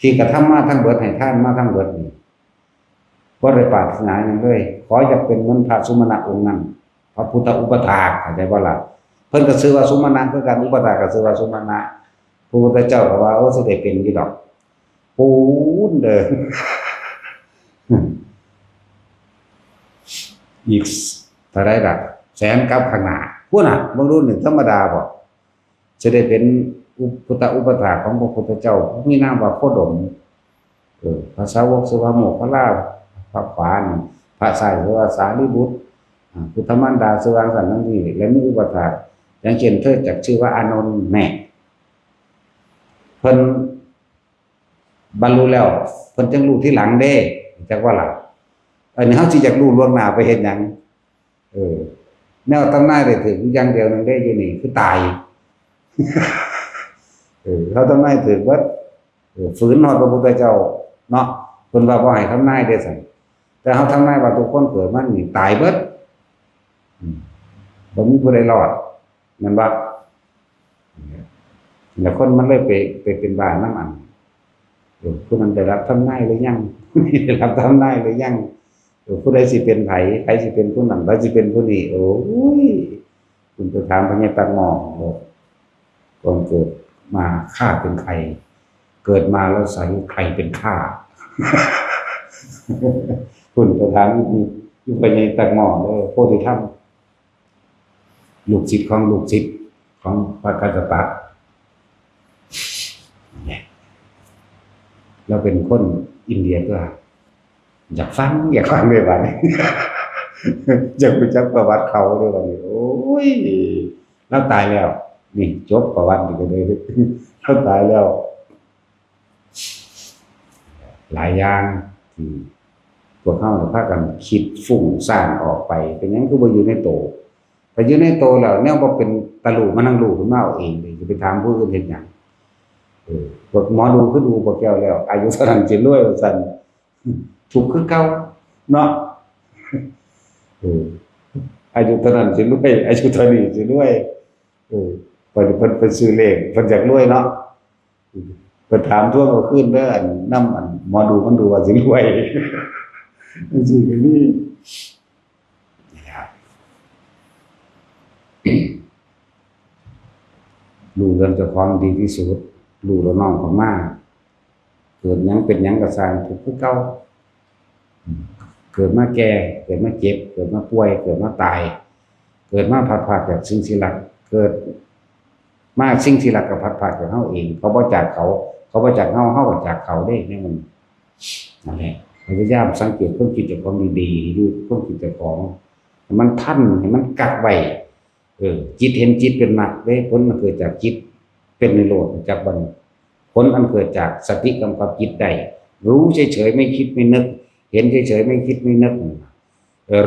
ที่กระทำมาทั้งเบิดให้ทานมาทั้งเบิดนี่บ่ได้ปรารถนาหยังเลยขออยากเป็นเหมือนพระสุมาณะองค์นั้นพระพุทธอุปถากเข้าใจบ่ล่ะเพิ่นก็ชื่อว่าสุมาณะคือกันอุปถากก็ชื่อว่าสุมาณะพระพุทธเจ้าก็ว่าสิได้เป็นอยู่ดอกปูนเด้ออีกเท่าใดล่ะแสนกับข้างหน้าพุ่นน่ะบ่รู้นี่ธรรมดาบ่จะได้เป็นพุทธอุปถากของพระพุทธเจ้ามีนามว่าโคดมภาษาวกชื่อว่าโมคคัลลาพระขวานี่พระซ้ายชื่อว่าสารีบุตรพุทธมารดาชื่อว่าสันนั่นนี่และมีอุปถากอย่างเช่นเธอจักชื่อว่าอานนท์แม่เพิ่นบรรลุแล้วเพิ่นจังรู้ทีหลังเด้จักว่าล่ะอันนี้เฮาสิอยากรู้ล่วงหน้าไปเฮ็ดหยังแนวตำนายได้ถึงอย่างเดียวนึงได้อยู่นี่คือตายเขาทำนายถึงว่าฝืนฮอดพระพุทธเจ้าเนาะเพิ่นว่าบ่ให้ทำนายได้ซั่นแต่เฮาทำนายว่าทุกคนเกิดมานี่ตายเบิดบ่มีผู้ใดรอดแม่นบ่ แล้วคนมันเลยไปเป็นบ้านน้ำอันผู้นั้นได้รับทำนายหรือยังผู้นี้ได้รับทำนายหรือยังผู้ใดสิเป็นไผสิเป็นผู้นั้นไผสิเป็นผู้นี้โอ้ยคุณไปถามพญาตักหม้อก่อนเกิดมาข้าเป็นใครเกิดมาแล้วใส่ใครเป็นข้า คุณไปถามอยู่พญาตักหม้อโพธิธรรมลูกศิษย์ของลูกศิษย์ของพระกัสสปะเราเป็นคนอินเดียก็อยากฟังเลยวันนี้ อยากรู้จักประวัติเขาเลยวันนี้โอ้ยเราตายแล้วนี่จบประวัติกันเลยเราตายแล้วหลายอย่างที่พวกเขาพากันคิดฟุ้งซ่านออกไปเป็นงั้นคือบ่อยู่ในโตแต่อยู่ในโตแล้วแนวบ่เป็นตะลุมานั่งรู้ขึ้นมาเอาเองเลยจะไปถามผู้อื่นเฮ็ดหยังพวกหมอดูคือดูบ่แก้วแล้วอายุเท่านั้นสิรวยว่าซั่นถูกคือเก่าเนาะอายุเท่านั้นสิรวยอายุเท่านี้สิรวยเพิ่นซื้อเลขเพิ่นอยากรวยเนาะเพิ่นถามทวงเอาคืนเด้ออันนำอันหมอดูมันดูว่าสิรวยจังซี่ก็มีนะครับรู้เรื่องเจ้าของดีที่สุดรู้แล้วน้องเขามาเกิดหยังเป็นหยังก็สร้างทุกข์คือเก่าเกิดมาแก่เกิดมาเจ็บเกิดมาป่วยเกิดมาตายเกิดมาพัดพรากจากสิ่งที่รักเกิดมาสิ่งที่รักกับพัดพรากจากเฮาเองเขาบ่จากเขาบ่จากเฮาก็จากเขาเด้นี่มันนั่นแหละพยายามสังเกตความคิดเจ้าของดีๆดูความคิดเจ้าของให้มันทันให้มันกักไว้จิตเห็นจิตเป็นมรรคเด้ผลมันเกิดจากจิตเป็นนิโรธจากบัดนี้ผลอันเกิดจากสติกำกับจิตได้รู้เฉยๆไม่คิดไม่นึกเห็นเฉยๆไม่คิดไม่นึก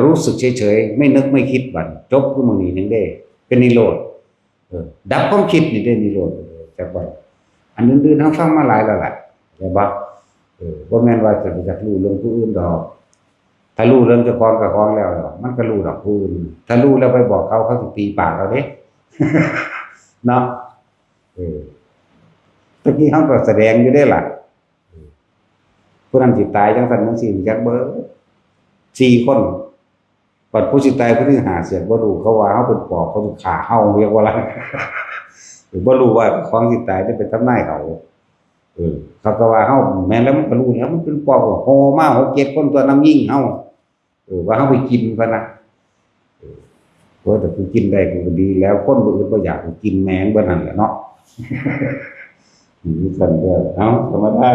รู้สึกเฉยๆไม่นึกไม่คิดบัดจบคือมื้อนี้นึงเด้เป็นนิโรธดับความคิดนี่ได้นิโรธจากบัดอันอื่นๆเฮาฟังมาหลายแล้วล่ะแต่บ่บ่แม่นว่าจะไปจักรู้เรื่องผู้อื่นดอกถ้ารู้เรื่องเจ้าของกับของแล้วมันก็รู้ดอกผู้อื่นถ้ารู้แล้วไปบอกเขาสิตีปากเราเด้ เนาะตะกี้เฮาก็แสดงอยู่ได้ล่ะผู้นั้นสิตายจังซั่นจังซี่จักเบิด4คนปัดผู้สิตายผู้ที่5เสียบ่รู้เขาว่าเฮาเป็นปอบเขาสิฆ่าเฮาเรียกว่าอะไร บ่รู้ว่าของสิตายได้เป็นทำนายเขาเขาก็ว่าเฮาแม่นแล้วมันก็รู้แล้วมันเป็นปอบโหมา6 7คนตัวนำยิงเฮาว่าเฮาไปกินพะนะแต่กูกินได้ก็ดีแล้วคนบ่อื่นบ่อยากกินแมงบ่นั่นแหละเนาะ นี่สั่นเด้อเอาธรรมดา